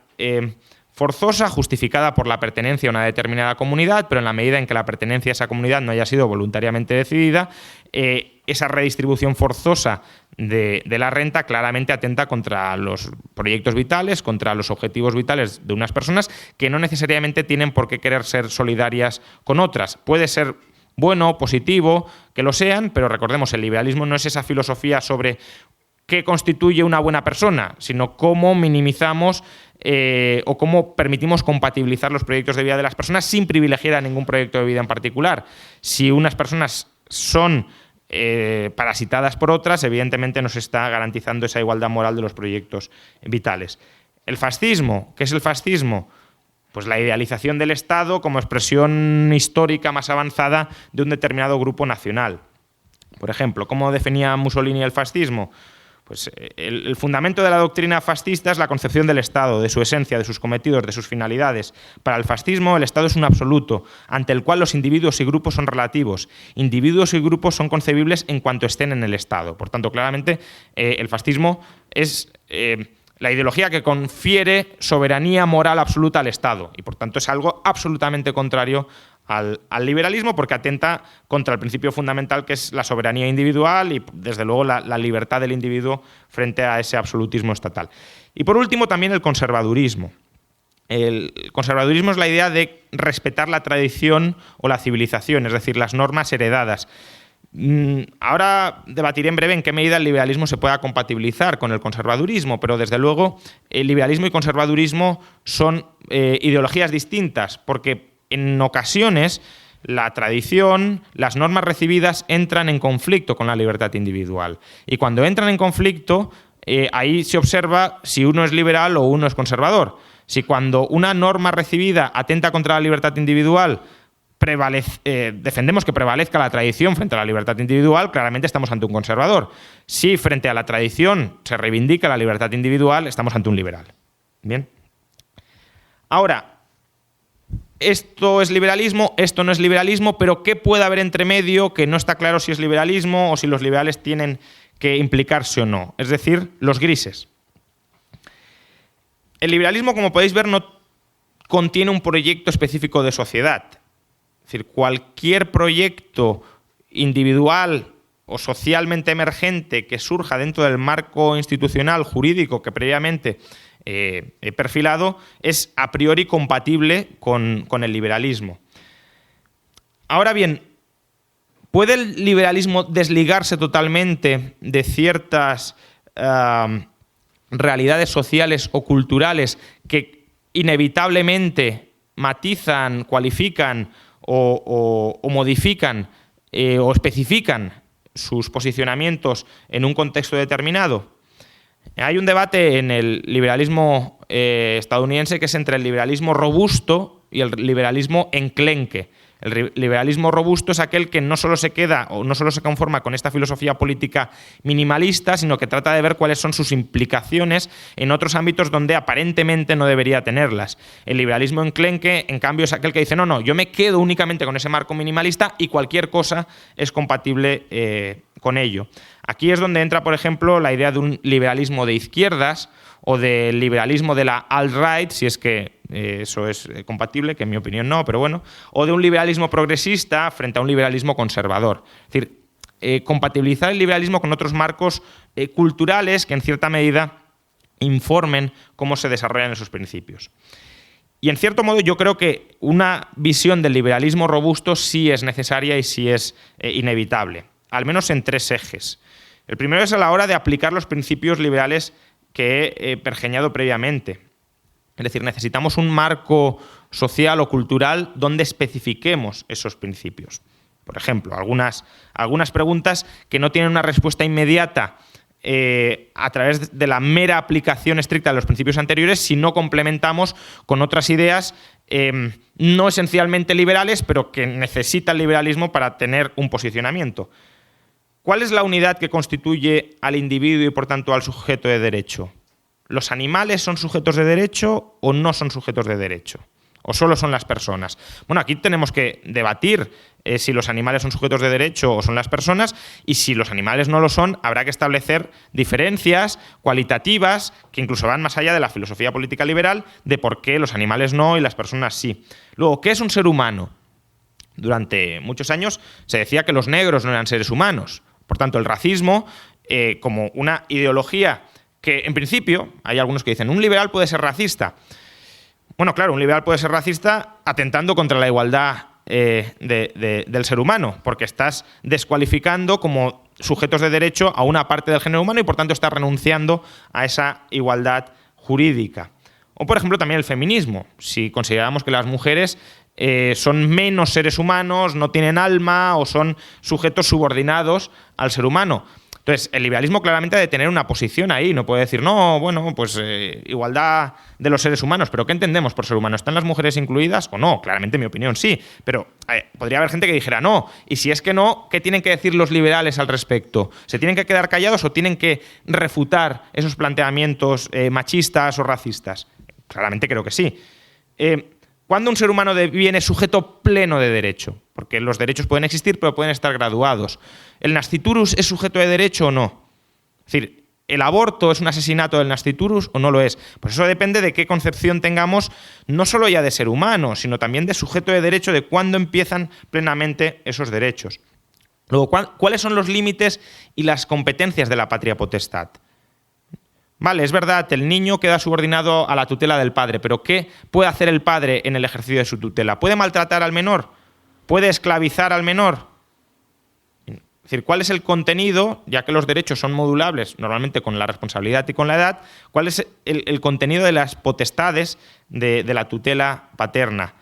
forzosa, justificada por la pertenencia a una determinada comunidad, pero en la medida en que la pertenencia a esa comunidad no haya sido voluntariamente decidida, esa redistribución forzosa de la renta claramente atenta contra los proyectos vitales, contra los objetivos vitales de unas personas que no necesariamente tienen por qué querer ser solidarias con otras. Puede ser bueno, positivo, que lo sean, pero recordemos, el liberalismo no es esa filosofía sobre qué constituye una buena persona, sino cómo minimizamos o cómo permitimos compatibilizar los proyectos de vida de las personas sin privilegiar a ningún proyecto de vida en particular. Si unas personas son parasitadas por otras, evidentemente no se está garantizando esa igualdad moral de los proyectos vitales. El fascismo, ¿qué es el fascismo? Pues la idealización del Estado como expresión histórica más avanzada de un determinado grupo nacional. Por ejemplo, ¿cómo definía Mussolini el fascismo? Pues el fundamento de la doctrina fascista es la concepción del Estado, de su esencia, de sus cometidos, de sus finalidades. Para el fascismo, el Estado es un absoluto, ante el cual los individuos y grupos son relativos. Individuos y grupos son concebibles en cuanto estén en el Estado. Por tanto, claramente, el fascismo es la ideología que confiere soberanía moral absoluta al Estado y, por tanto, es algo absolutamente contrario al liberalismo, porque atenta contra el principio fundamental que es la soberanía individual y, desde luego, la libertad del individuo frente a ese absolutismo estatal. Y, por último, también el conservadurismo. El conservadurismo es la idea de respetar la tradición o la civilización, es decir, las normas heredadas. Ahora debatiré en breve en qué medida el liberalismo se pueda compatibilizar con el conservadurismo, pero desde luego el liberalismo y conservadurismo son ideologías distintas, porque en ocasiones la tradición, las normas recibidas entran en conflicto con la libertad individual. Y cuando entran en conflicto, ahí se observa si uno es liberal o uno es conservador. Si cuando una norma recibida atenta contra la libertad individual, defendemos que prevalezca la tradición frente a la libertad individual, claramente estamos ante un conservador. Si frente a la tradición se reivindica la libertad individual, estamos ante un liberal. Bien. Ahora, esto es liberalismo, esto no es liberalismo, pero ¿qué puede haber entre medio que no está claro si es liberalismo o si los liberales tienen que implicarse o no? Es decir, los grises. El liberalismo, como podéis ver, no contiene un proyecto específico de sociedad. Es decir, cualquier proyecto individual o socialmente emergente que surja dentro del marco institucional jurídico que previamente he perfilado es a priori compatible con el liberalismo. Ahora bien, ¿puede el liberalismo desligarse totalmente de ciertas realidades sociales o culturales que inevitablemente matizan, cualifican o modifican o especifican sus posicionamientos en un contexto determinado? Hay un debate en el liberalismo estadounidense que es entre el liberalismo robusto y el liberalismo enclenque. El liberalismo robusto es aquel que no solo se queda o no solo se conforma con esta filosofía política minimalista, sino que trata de ver cuáles son sus implicaciones en otros ámbitos donde aparentemente no debería tenerlas. El liberalismo enclenque, en cambio, es aquel que dice no, yo me quedo únicamente con ese marco minimalista y cualquier cosa es compatible con ello. Aquí es donde entra, por ejemplo, la idea de un liberalismo de izquierdas o del liberalismo de la alt-right, si es que eso es compatible, que en mi opinión no, pero bueno, o de un liberalismo progresista frente a un liberalismo conservador. Es decir, compatibilizar el liberalismo con otros marcos culturales que en cierta medida informen cómo se desarrollan esos principios. Y en cierto modo yo creo que una visión del liberalismo robusto sí es necesaria y sí es inevitable, al menos en tres ejes. El primero es a la hora de aplicar los principios liberales que he pergeñado previamente. Es decir, necesitamos un marco social o cultural donde especifiquemos esos principios. Por ejemplo, algunas preguntas que no tienen una respuesta inmediata a través de la mera aplicación estricta de los principios anteriores, si no complementamos con otras ideas no esencialmente liberales, pero que necesita el liberalismo para tener un posicionamiento. ¿Cuál es la unidad que constituye al individuo y, por tanto, al sujeto de derecho? ¿Los animales son sujetos de derecho o no son sujetos de derecho? ¿O solo son las personas? Bueno, aquí tenemos que debatir si los animales son sujetos de derecho o son las personas, y si los animales no lo son, habrá que establecer diferencias cualitativas que incluso van más allá de la filosofía política liberal de por qué los animales no y las personas sí. Luego, ¿qué es un ser humano? Durante muchos años se decía que los negros no eran seres humanos. Por tanto, el racismo, como una ideología que, en principio, hay algunos que dicen, un liberal puede ser racista. Bueno, claro, un liberal puede ser racista atentando contra la igualdad del ser humano, porque estás descualificando como sujetos de derecho a una parte del género humano y, por tanto, estás renunciando a esa igualdad jurídica. O, por ejemplo, también el feminismo. Si consideramos que las mujeres son menos seres humanos, no tienen alma o son sujetos subordinados al ser humano. Entonces, el liberalismo claramente ha de tener una posición ahí, no puede decir, no, bueno, pues igualdad de los seres humanos, pero ¿qué entendemos por ser humano? ¿Están las mujeres incluidas o no? Claramente, en mi opinión, sí, pero podría haber gente que dijera no, y si es que no, ¿qué tienen que decir los liberales al respecto? ¿Se tienen que quedar callados o tienen que refutar esos planteamientos machistas o racistas? Claramente creo que sí. ¿Cuándo un ser humano deviene sujeto pleno de derecho? Porque los derechos pueden existir, pero pueden estar graduados. ¿El nasciturus es sujeto de derecho o no? Es decir, ¿el aborto es un asesinato del nasciturus o no lo es? Pues eso depende de qué concepción tengamos, no solo ya de ser humano, sino también de sujeto de derecho, de cuándo empiezan plenamente esos derechos. Luego, ¿cuáles son los límites y las competencias de la patria potestad? Vale, es verdad, el niño queda subordinado a la tutela del padre, pero ¿qué puede hacer el padre en el ejercicio de su tutela? ¿Puede maltratar al menor? ¿Puede esclavizar al menor? Es decir, ¿cuál es el contenido, ya que los derechos son modulables normalmente con la responsabilidad y con la edad, cuál es el contenido de las potestades de la tutela paterna?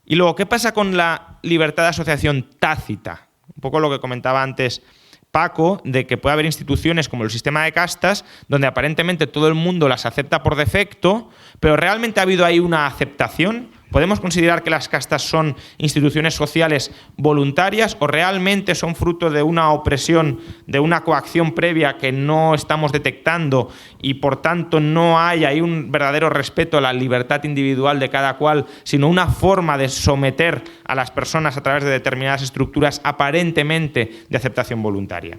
Y luego, ¿qué pasa con la libertad de asociación tácita? Un poco lo que comentaba antes Paco, de que puede haber instituciones como el sistema de castas, donde aparentemente todo el mundo las acepta por defecto, pero ¿realmente ha habido ahí una aceptación ¿podemos considerar que las castas son instituciones sociales voluntarias o realmente son fruto de una opresión, de una coacción previa que no estamos detectando y por tanto no hay ahí un verdadero respeto a la libertad individual de cada cual, sino una forma de someter a las personas a través de determinadas estructuras aparentemente de aceptación voluntaria?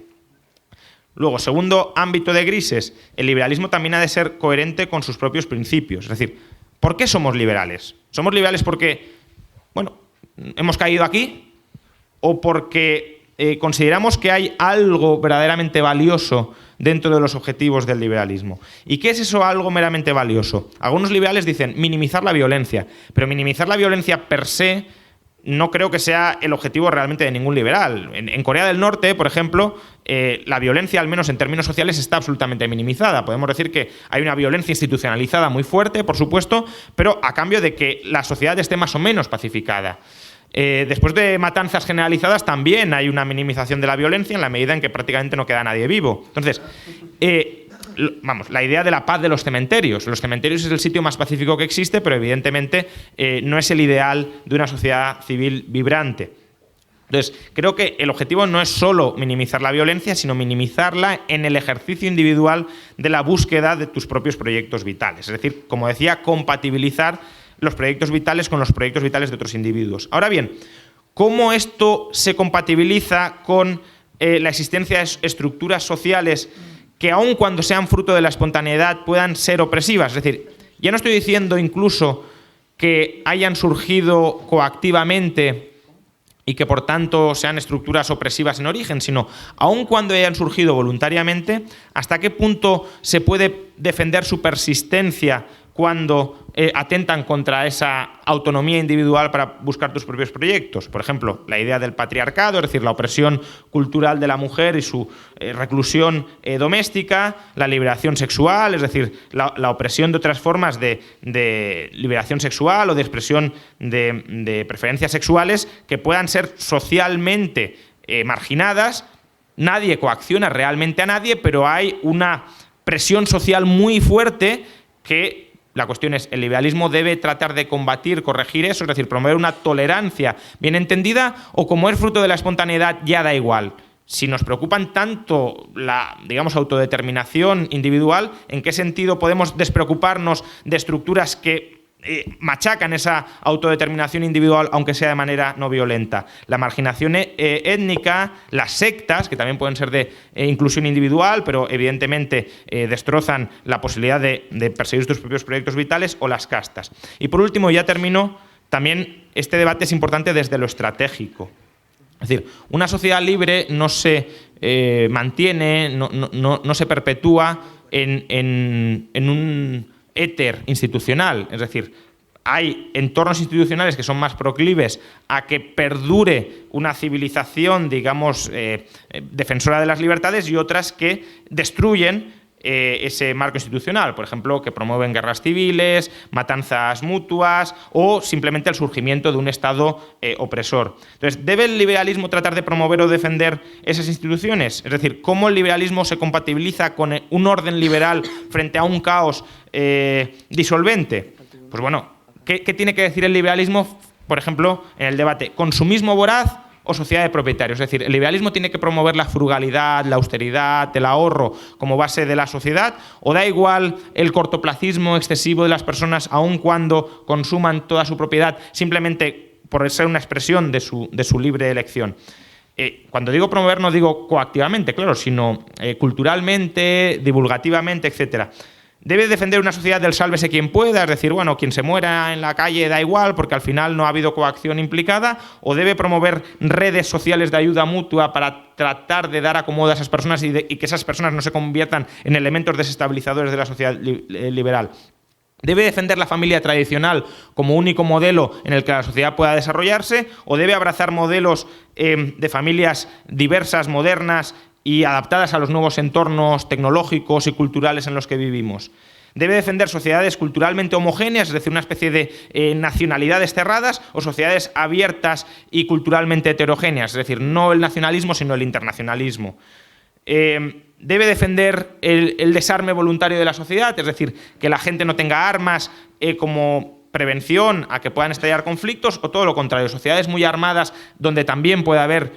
Luego, segundo ámbito de grises, el liberalismo también ha de ser coherente con sus propios principios. Es decir, ¿por qué somos liberales? ¿Somos liberales porque, bueno, hemos caído aquí? ¿O porque consideramos que hay algo verdaderamente valioso dentro de los objetivos del liberalismo? ¿Y qué es eso algo meramente valioso? Algunos liberales dicen minimizar la violencia, pero minimizar la violencia per se no creo que sea el objetivo realmente de ningún liberal. En Corea del Norte, por ejemplo, la violencia, al menos en términos sociales, está absolutamente minimizada. Podemos decir que hay una violencia institucionalizada muy fuerte, por supuesto, pero a cambio de que la sociedad esté más o menos pacificada. Después de matanzas generalizadas también hay una minimización de la violencia en la medida en que prácticamente no queda nadie vivo. Entonces, la idea de la paz de los cementerios. Los cementerios es el sitio más pacífico que existe, pero evidentemente no es el ideal de una sociedad civil vibrante. Entonces, creo que el objetivo no es solo minimizar la violencia, sino minimizarla en el ejercicio individual de la búsqueda de tus propios proyectos vitales. Es decir, como decía, compatibilizar los proyectos vitales con los proyectos vitales de otros individuos. Ahora bien, ¿cómo esto se compatibiliza con la existencia de estructuras sociales que aun cuando sean fruto de la espontaneidad puedan ser opresivas? Es decir, ya no estoy diciendo incluso que hayan surgido coactivamente y que por tanto sean estructuras opresivas en origen, sino aun cuando hayan surgido voluntariamente, ¿hasta qué punto se puede defender su persistencia cuando atentan contra esa autonomía individual para buscar tus propios proyectos? Por ejemplo, la idea del patriarcado, es decir, la opresión cultural de la mujer y su reclusión doméstica, la liberación sexual, es decir, la opresión de otras formas de liberación sexual o de expresión de preferencias sexuales que puedan ser socialmente marginadas. Nadie coacciona realmente a nadie, pero hay una presión social muy fuerte que la cuestión es, el liberalismo debe tratar de combatir, corregir eso, es decir, promover una tolerancia bien entendida, o como es fruto de la espontaneidad ya da igual. Si nos preocupan tanto la, digamos, autodeterminación individual, ¿en qué sentido podemos despreocuparnos de estructuras que machacan esa autodeterminación individual, aunque sea de manera no violenta? La marginación étnica, las sectas, que también pueden ser de inclusión individual, pero evidentemente destrozan la posibilidad de perseguir tus propios proyectos vitales, o las castas. Y por último, ya termino, también este debate es importante desde lo estratégico. Es decir, una sociedad libre no se mantiene, no se perpetúa en un éter institucional. Es decir, hay entornos institucionales que son más proclives a que perdure una civilización, digamos, defensora de las libertades, y otras que destruyen ese marco institucional, por ejemplo, que promueven guerras civiles, matanzas mutuas o simplemente el surgimiento de un Estado opresor. Entonces, ¿debe el liberalismo tratar de promover o defender esas instituciones? Es decir, ¿cómo el liberalismo se compatibiliza con un orden liberal frente a un caos disolvente? Pues bueno, ¿qué tiene que decir el liberalismo, por ejemplo, en el debate consumismo voraz o sociedad de propietarios? Es decir, el liberalismo tiene que promover la frugalidad, la austeridad, el ahorro como base de la sociedad, o da igual el cortoplacismo excesivo de las personas aun cuando consuman toda su propiedad simplemente por ser una expresión de su libre elección. Cuando digo promover no digo coactivamente, claro, sino culturalmente, divulgativamente, etcétera. Debe defender una sociedad del sálvese quien pueda, es decir, bueno, quien se muera en la calle da igual porque al final no ha habido coacción implicada, o debe promover redes sociales de ayuda mutua para tratar de dar acomodo a esas personas y que esas personas no se conviertan en elementos desestabilizadores de la sociedad liberal. ¿Debe defender la familia tradicional como único modelo en el que la sociedad pueda desarrollarse, o debe abrazar modelos de familias diversas, modernas y adaptadas a los nuevos entornos tecnológicos y culturales en los que vivimos? ¿Debe defender sociedades culturalmente homogéneas, es decir, una especie de nacionalidades cerradas, o sociedades abiertas y culturalmente heterogéneas, es decir, no el nacionalismo sino el internacionalismo? ¿Debe defender el desarme voluntario de la sociedad, es decir, que la gente no tenga armas como prevención a que puedan estallar conflictos, o todo lo contrario, sociedades muy armadas donde también puede haber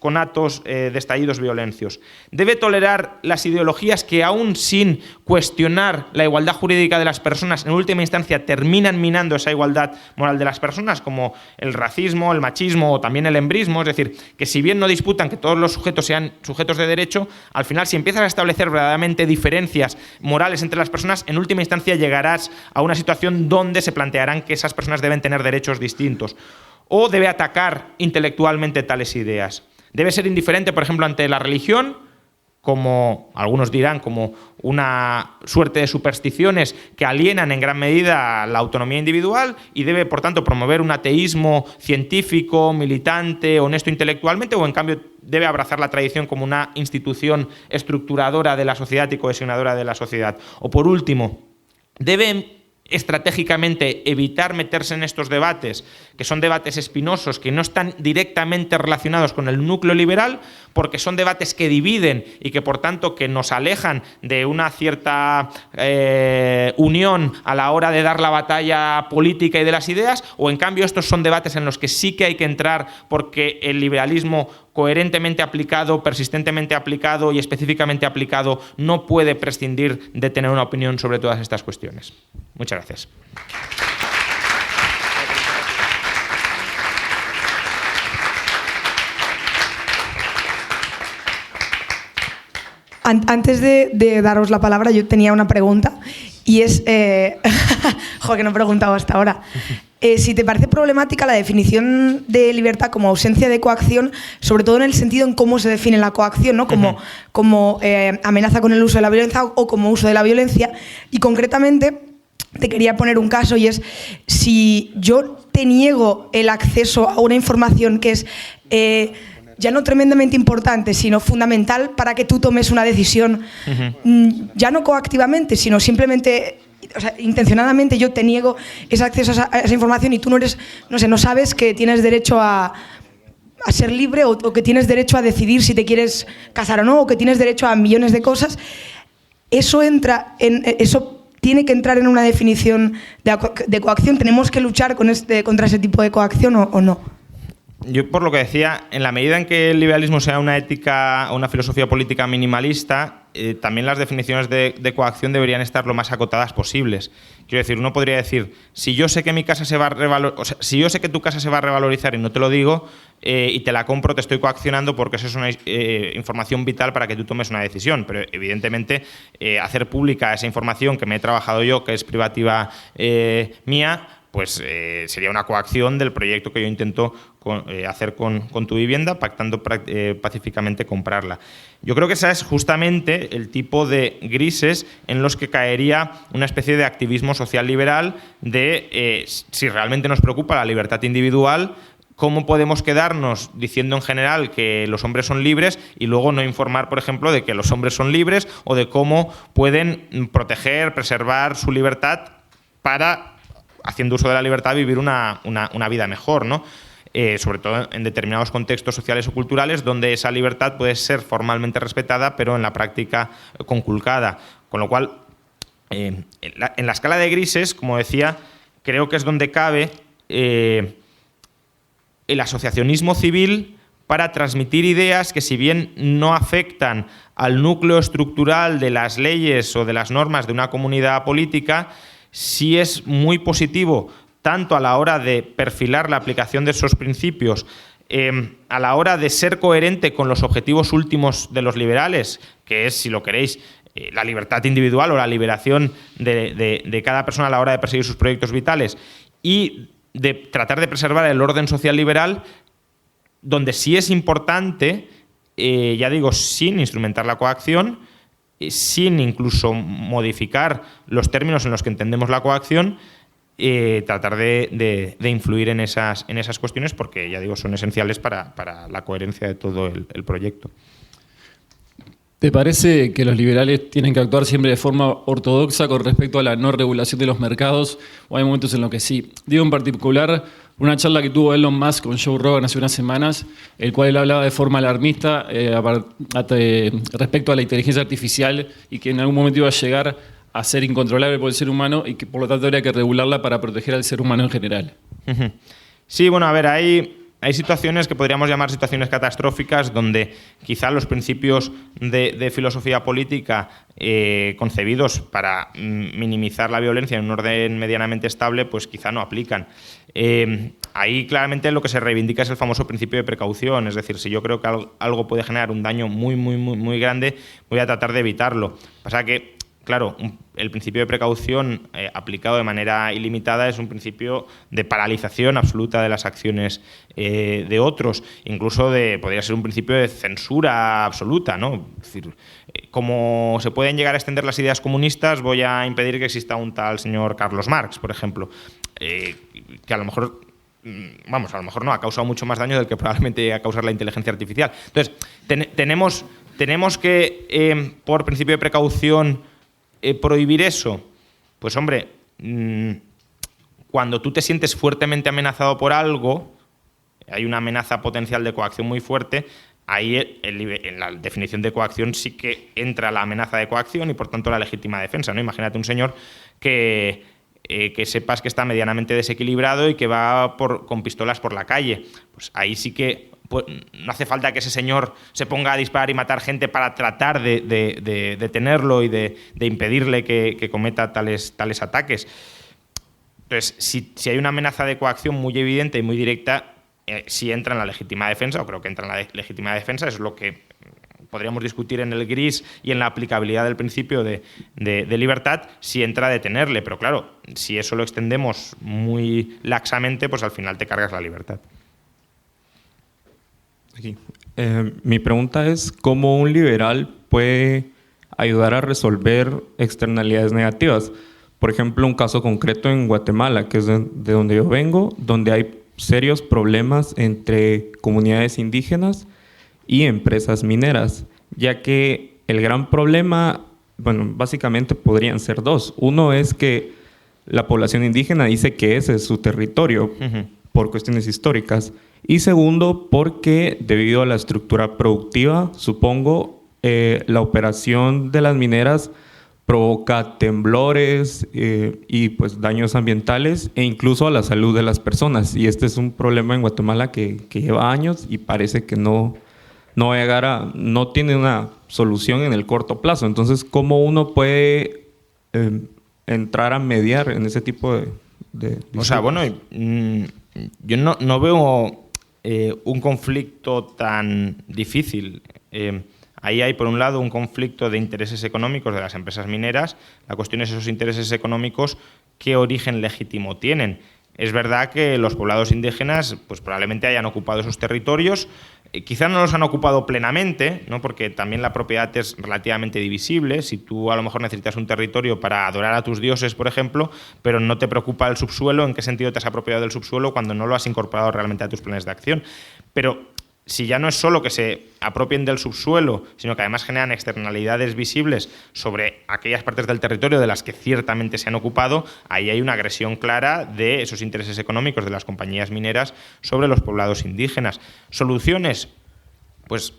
conatos de estallidos violentos. Debe tolerar las ideologías que, aún sin cuestionar la igualdad jurídica de las personas, en última instancia terminan minando esa igualdad moral de las personas, como el racismo, el machismo o también el embrismo. Es decir, que si bien no disputan que todos los sujetos sean sujetos de derecho, al final, si empiezas a establecer verdaderamente diferencias morales entre las personas, en última instancia llegarás a una situación donde se plantearán que esas personas deben tener derechos distintos. O debe atacar intelectualmente tales ideas. Debe ser indiferente, por ejemplo, ante la religión, como algunos dirán, como una suerte de supersticiones que alienan en gran medida la autonomía individual, y debe, por tanto, promover un ateísmo científico, militante, honesto intelectualmente, o en cambio debe abrazar la tradición como una institución estructuradora de la sociedad y cohesionadora de la sociedad. O por último, debe estratégicamente evitar meterse en estos debates, que son debates espinosos, que no están directamente relacionados con el núcleo liberal, porque son debates que dividen y que, por tanto, que nos alejan de una cierta unión a la hora de dar la batalla política y de las ideas, o en cambio estos son debates en los que sí que hay que entrar, porque el liberalismo coherentemente aplicado, persistentemente aplicado y específicamente aplicado no puede prescindir de tener una opinión sobre todas estas cuestiones. Muchas gracias. Antes de daros la palabra, yo tenía una pregunta, y es... Joder, que no he preguntado hasta ahora. Si te parece problemática la definición de libertad como ausencia de coacción, sobre todo en el sentido en cómo se define la coacción, ¿no? Como amenaza con el uso de la violencia o como uso de la violencia. Y concretamente te quería poner un caso, y es: si yo te niego el acceso a una información que es ya no tremendamente importante, sino fundamental para que tú tomes una decisión, ya no coactivamente, sino simplemente... O sea, intencionadamente yo te niego ese acceso a esa información, y tú no sabes que tienes derecho a ser libre, o que tienes derecho a decidir si te quieres casar o no, o que tienes derecho a millones de cosas. Eso tiene que entrar en una definición de coacción. ¿Tenemos que luchar contra ese tipo de coacción o no? Yo, por lo que decía, en la medida en que el liberalismo sea una ética o una filosofía política minimalista, también las definiciones de coacción deberían estar lo más acotadas posibles. Quiero decir, uno podría decir: si yo sé que mi casa se va a si yo sé que tu casa se va a revalorizar y no te lo digo, y te la compro, te estoy coaccionando, porque eso es una información vital para que tú tomes una decisión. Pero evidentemente hacer pública esa información que me he trabajado yo, que es privativa mía, pues sería una coacción del proyecto que yo intento hacer con tu vivienda, pactando pacíficamente comprarla. Yo creo que ese es justamente el tipo de grises en los que caería una especie de activismo social liberal de si realmente nos preocupa la libertad individual, ¿cómo podemos quedarnos diciendo en general que los hombres son libres y luego no informar, por ejemplo, de que los hombres son libres, o de cómo pueden proteger, preservar su libertad para, haciendo uso de la libertad, vivir una vida mejor, ¿no? Sobre todo en determinados contextos sociales o culturales donde esa libertad puede ser formalmente respetada, pero en la práctica conculcada. Con lo cual, en la escala de grises, como decía, creo que es donde cabe el asociacionismo civil para transmitir ideas que, si bien no afectan al núcleo estructural de las leyes o de las normas de una comunidad política, sí es muy positivo, tanto a la hora de perfilar la aplicación de esos principios, a la hora de ser coherente con los objetivos últimos de los liberales, que es, si lo queréis, la libertad individual o la liberación de cada persona a la hora de perseguir sus proyectos vitales, y de tratar de preservar el orden social liberal, donde sí es importante, ya digo, sin instrumentar la coacción, sin incluso modificar los términos en los que entendemos la coacción, tratar de influir en esas cuestiones, porque, ya digo, son esenciales para la coherencia de todo el proyecto. ¿Te parece que los liberales tienen que actuar siempre de forma ortodoxa con respecto a la no regulación de los mercados, o hay momentos en los que sí? Digo en particular una charla que tuvo Elon Musk con Joe Rogan hace unas semanas, el cual él hablaba de forma alarmista respecto a la inteligencia artificial, y que en algún momento iba a llegar a ser incontrolable por el ser humano y que por lo tanto habría que regularla para proteger al ser humano en general. Sí, bueno, a ver, hay situaciones que podríamos llamar situaciones catastróficas donde quizá los principios de filosofía política concebidos para minimizar la violencia en un orden medianamente estable, pues quizá no aplican. Ahí claramente lo que se reivindica es el famoso principio de precaución, es decir, si yo creo que algo puede generar un daño muy grande, voy a tratar de evitarlo. Pasa que, claro, el principio de precaución aplicado de manera ilimitada es un principio de paralización absoluta de las acciones de otros, incluso podría ser un principio de censura absoluta, ¿no? Es decir, como se pueden llegar a extender las ideas comunistas, voy a impedir que exista un tal señor Carlos Marx, por ejemplo, que a lo mejor no, ha causado mucho más daño del que probablemente a causar la inteligencia artificial. Entonces, tenemos que, por principio de precaución, prohibir eso. Pues hombre, cuando tú te sientes fuertemente amenazado por algo, hay una amenaza potencial de coacción muy fuerte, ahí en la definición de coacción sí que entra la amenaza de coacción y por tanto la legítima defensa, ¿no? Imagínate un señor que sepas que está medianamente desequilibrado y que va con pistolas por la calle. Pues ahí sí que no hace falta que ese señor se ponga a disparar y matar gente para tratar de detenerlo y de impedirle que cometa tales ataques. Entonces, si hay una amenaza de coacción muy evidente y muy directa, sí entra en la legítima defensa, o creo que entra en la legítima defensa, es lo que podríamos discutir en el gris y en la aplicabilidad del principio de libertad, si entra a detenerle. Pero claro, si eso lo extendemos muy laxamente, pues al final te cargas la libertad. Aquí. Mi pregunta es, ¿cómo un liberal puede ayudar a resolver externalidades negativas? Por ejemplo, un caso concreto en Guatemala, que es de donde yo vengo, donde hay serios problemas entre comunidades indígenas y empresas mineras, ya que el gran problema, bueno, básicamente podrían ser dos. Uno es que la población indígena dice que ese es su territorio por cuestiones históricas. Y segundo, porque debido a la estructura productiva, supongo, la operación de las mineras provoca temblores y pues daños ambientales e incluso a la salud de las personas. Y este es un problema en Guatemala que lleva años y parece que no va a llegar no tiene una solución en el corto plazo. Entonces, ¿cómo uno puede entrar a mediar en ese tipo de o sea, bueno, yo no veo un conflicto tan difícil. Ahí hay, por un lado, un conflicto de intereses económicos de las empresas mineras. La cuestión es esos intereses económicos, ¿qué origen legítimo tienen? Es verdad que los poblados indígenas pues probablemente hayan ocupado esos territorios. Quizá no los han ocupado plenamente, ¿no? Porque también la propiedad es relativamente divisible. Si tú a lo mejor necesitas un territorio para adorar a tus dioses, por ejemplo, pero no te preocupa el subsuelo, ¿en qué sentido te has apropiado del subsuelo cuando no lo has incorporado realmente a tus planes de acción? Pero si ya no es solo que se apropien del subsuelo, sino que además generan externalidades visibles sobre aquellas partes del territorio de las que ciertamente se han ocupado, ahí hay una agresión clara de esos intereses económicos de las compañías mineras sobre los poblados indígenas. ¿Soluciones? Pues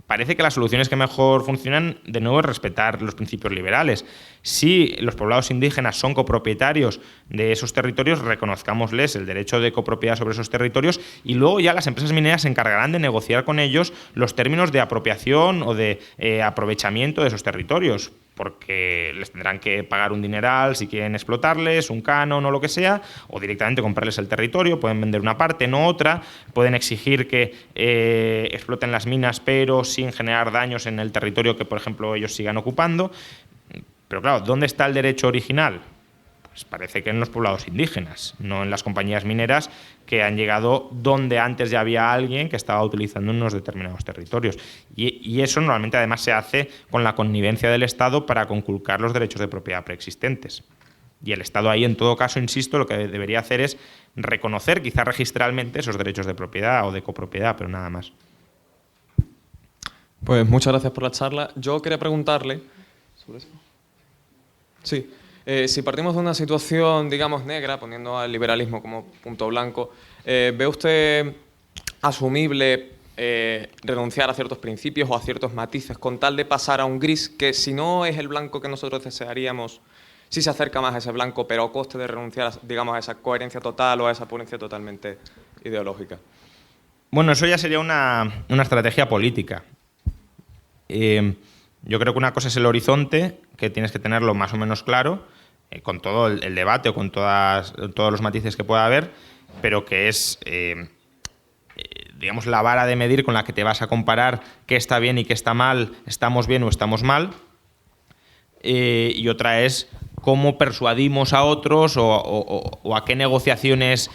parece que las soluciones que mejor funcionan, de nuevo, es respetar los principios liberales. Si los poblados indígenas son copropietarios de esos territorios, reconozcámosles el derecho de copropiedad sobre esos territorios y luego ya las empresas mineras se encargarán de negociar con ellos los términos de apropiación o de aprovechamiento de esos territorios, porque les tendrán que pagar un dineral si quieren explotarles, un canon o lo que sea, o directamente comprarles el territorio, pueden vender una parte, no otra, pueden exigir que exploten las minas pero sin generar daños en el territorio que, por ejemplo, ellos sigan ocupando. Pero claro, ¿dónde está el derecho original? Pues parece que en los poblados indígenas, no en las compañías mineras que han llegado donde antes ya había alguien que estaba utilizando unos determinados territorios. Y eso normalmente además se hace con la connivencia del Estado para conculcar los derechos de propiedad preexistentes. Y el Estado ahí, en todo caso, insisto, lo que debería hacer es reconocer, quizá registralmente, esos derechos de propiedad o de copropiedad, pero nada más. Pues muchas gracias por la charla. Yo quería preguntarle sobre eso. Sí. Si partimos de una situación, digamos, negra, poniendo al liberalismo como punto blanco, ¿ve usted asumible renunciar a ciertos principios o a ciertos matices con tal de pasar a un gris que, si no es el blanco que nosotros desearíamos, sí se acerca más a ese blanco, pero a coste de renunciar, digamos, a esa coherencia total o a esa prudencia totalmente ideológica? Bueno, eso ya sería una estrategia política. Yo creo que una cosa es el horizonte, que tienes que tenerlo más o menos claro, con todo el debate o con todos los matices que pueda haber, pero que es, digamos, la vara de medir con la que te vas a comparar qué está bien y qué está mal, estamos bien o estamos mal. Y otra es cómo persuadimos a otros o a qué negociaciones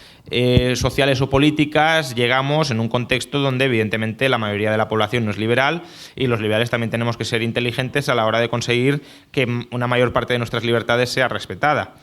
sociales o políticas llegamos en un contexto donde evidentemente la mayoría de la población no es liberal y los liberales también tenemos que ser inteligentes a la hora de conseguir que una mayor parte de nuestras libertades sea respetada.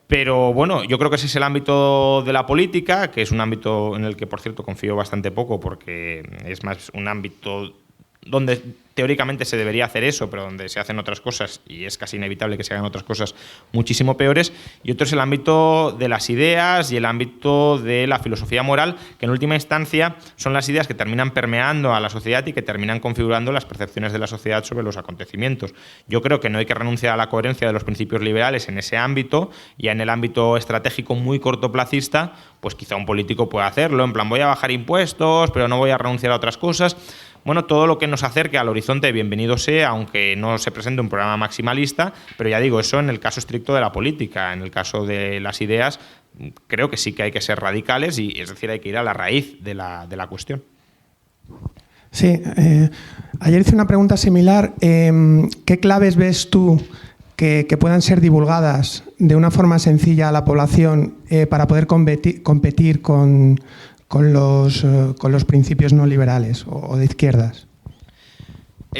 Pero bueno, yo creo que ese es el ámbito de la política, que es un ámbito en el que, por cierto, confío bastante poco porque es más un ámbito donde teóricamente se debería hacer eso, pero donde se hacen otras cosas y es casi inevitable que se hagan otras cosas muchísimo peores. Y otro es el ámbito de las ideas y el ámbito de la filosofía moral, que en última instancia son las ideas que terminan permeando a la sociedad y que terminan configurando las percepciones de la sociedad sobre los acontecimientos. Yo creo que no hay que renunciar a la coherencia de los principios liberales en ese ámbito, y en el ámbito estratégico muy cortoplacista, pues quizá un político pueda hacerlo, en plan voy a bajar impuestos, pero no voy a renunciar a otras cosas. Bueno, todo lo que nos acerque al horizonte, bienvenido sea, aunque no se presente un programa maximalista, pero ya digo, eso en el caso estricto de la política. En el caso de las ideas, creo que sí que hay que ser radicales, y es decir, hay que ir a la raíz de la cuestión. Sí, ayer hice una pregunta similar. ¿Qué claves ves tú que puedan ser divulgadas de una forma sencilla a la población para poder competir con los principios no liberales o de izquierdas?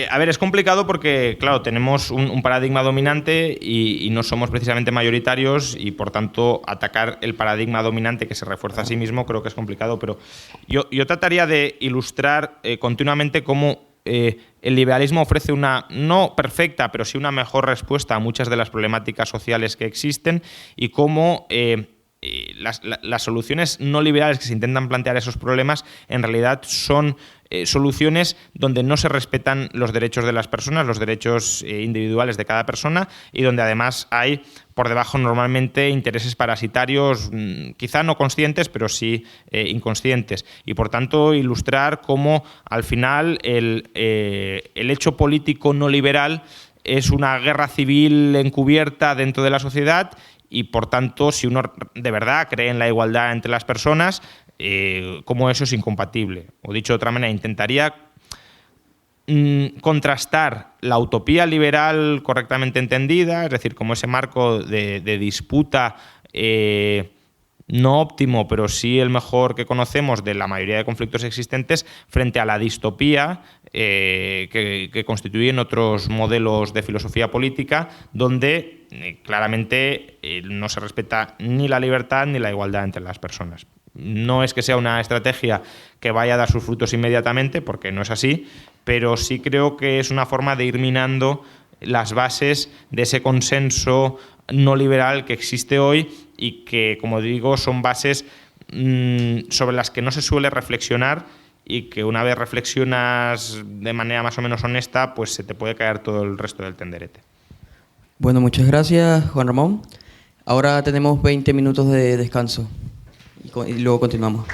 A ver, es complicado porque, claro, tenemos un paradigma dominante y no somos precisamente mayoritarios, y por tanto atacar el paradigma dominante que se refuerza a sí mismo creo que es complicado, pero yo trataría de ilustrar continuamente cómo el liberalismo ofrece una, no perfecta, pero sí una mejor respuesta a muchas de las problemáticas sociales que existen, y cómo las soluciones no liberales que se intentan plantear a esos problemas en realidad son soluciones donde no se respetan los derechos de las personas, los derechos individuales de cada persona, y donde además hay por debajo normalmente intereses parasitarios, quizá no conscientes, pero sí inconscientes. Y por tanto ilustrar cómo al final el hecho político no liberal es una guerra civil encubierta dentro de la sociedad, y por tanto, si uno de verdad cree en la igualdad entre las personas, cómo eso es incompatible. O dicho de otra manera, intentaría contrastar la utopía liberal correctamente entendida, es decir, como ese marco de disputa no óptimo, pero sí el mejor que conocemos de la mayoría de conflictos existentes, frente a la distopía que constituyen otros modelos de filosofía política, donde claramente no se respeta ni la libertad ni la igualdad entre las personas. No es que sea una estrategia que vaya a dar sus frutos inmediatamente, porque no es así, pero sí creo que es una forma de ir minando las bases de ese consenso no liberal que existe hoy, y que, como digo, son bases sobre las que no se suele reflexionar, y que una vez reflexionas de manera más o menos honesta, pues se te puede caer todo el resto del tenderete. Bueno, muchas gracias, Juan Ramón. Ahora tenemos 20 minutos de descanso y luego continuamos.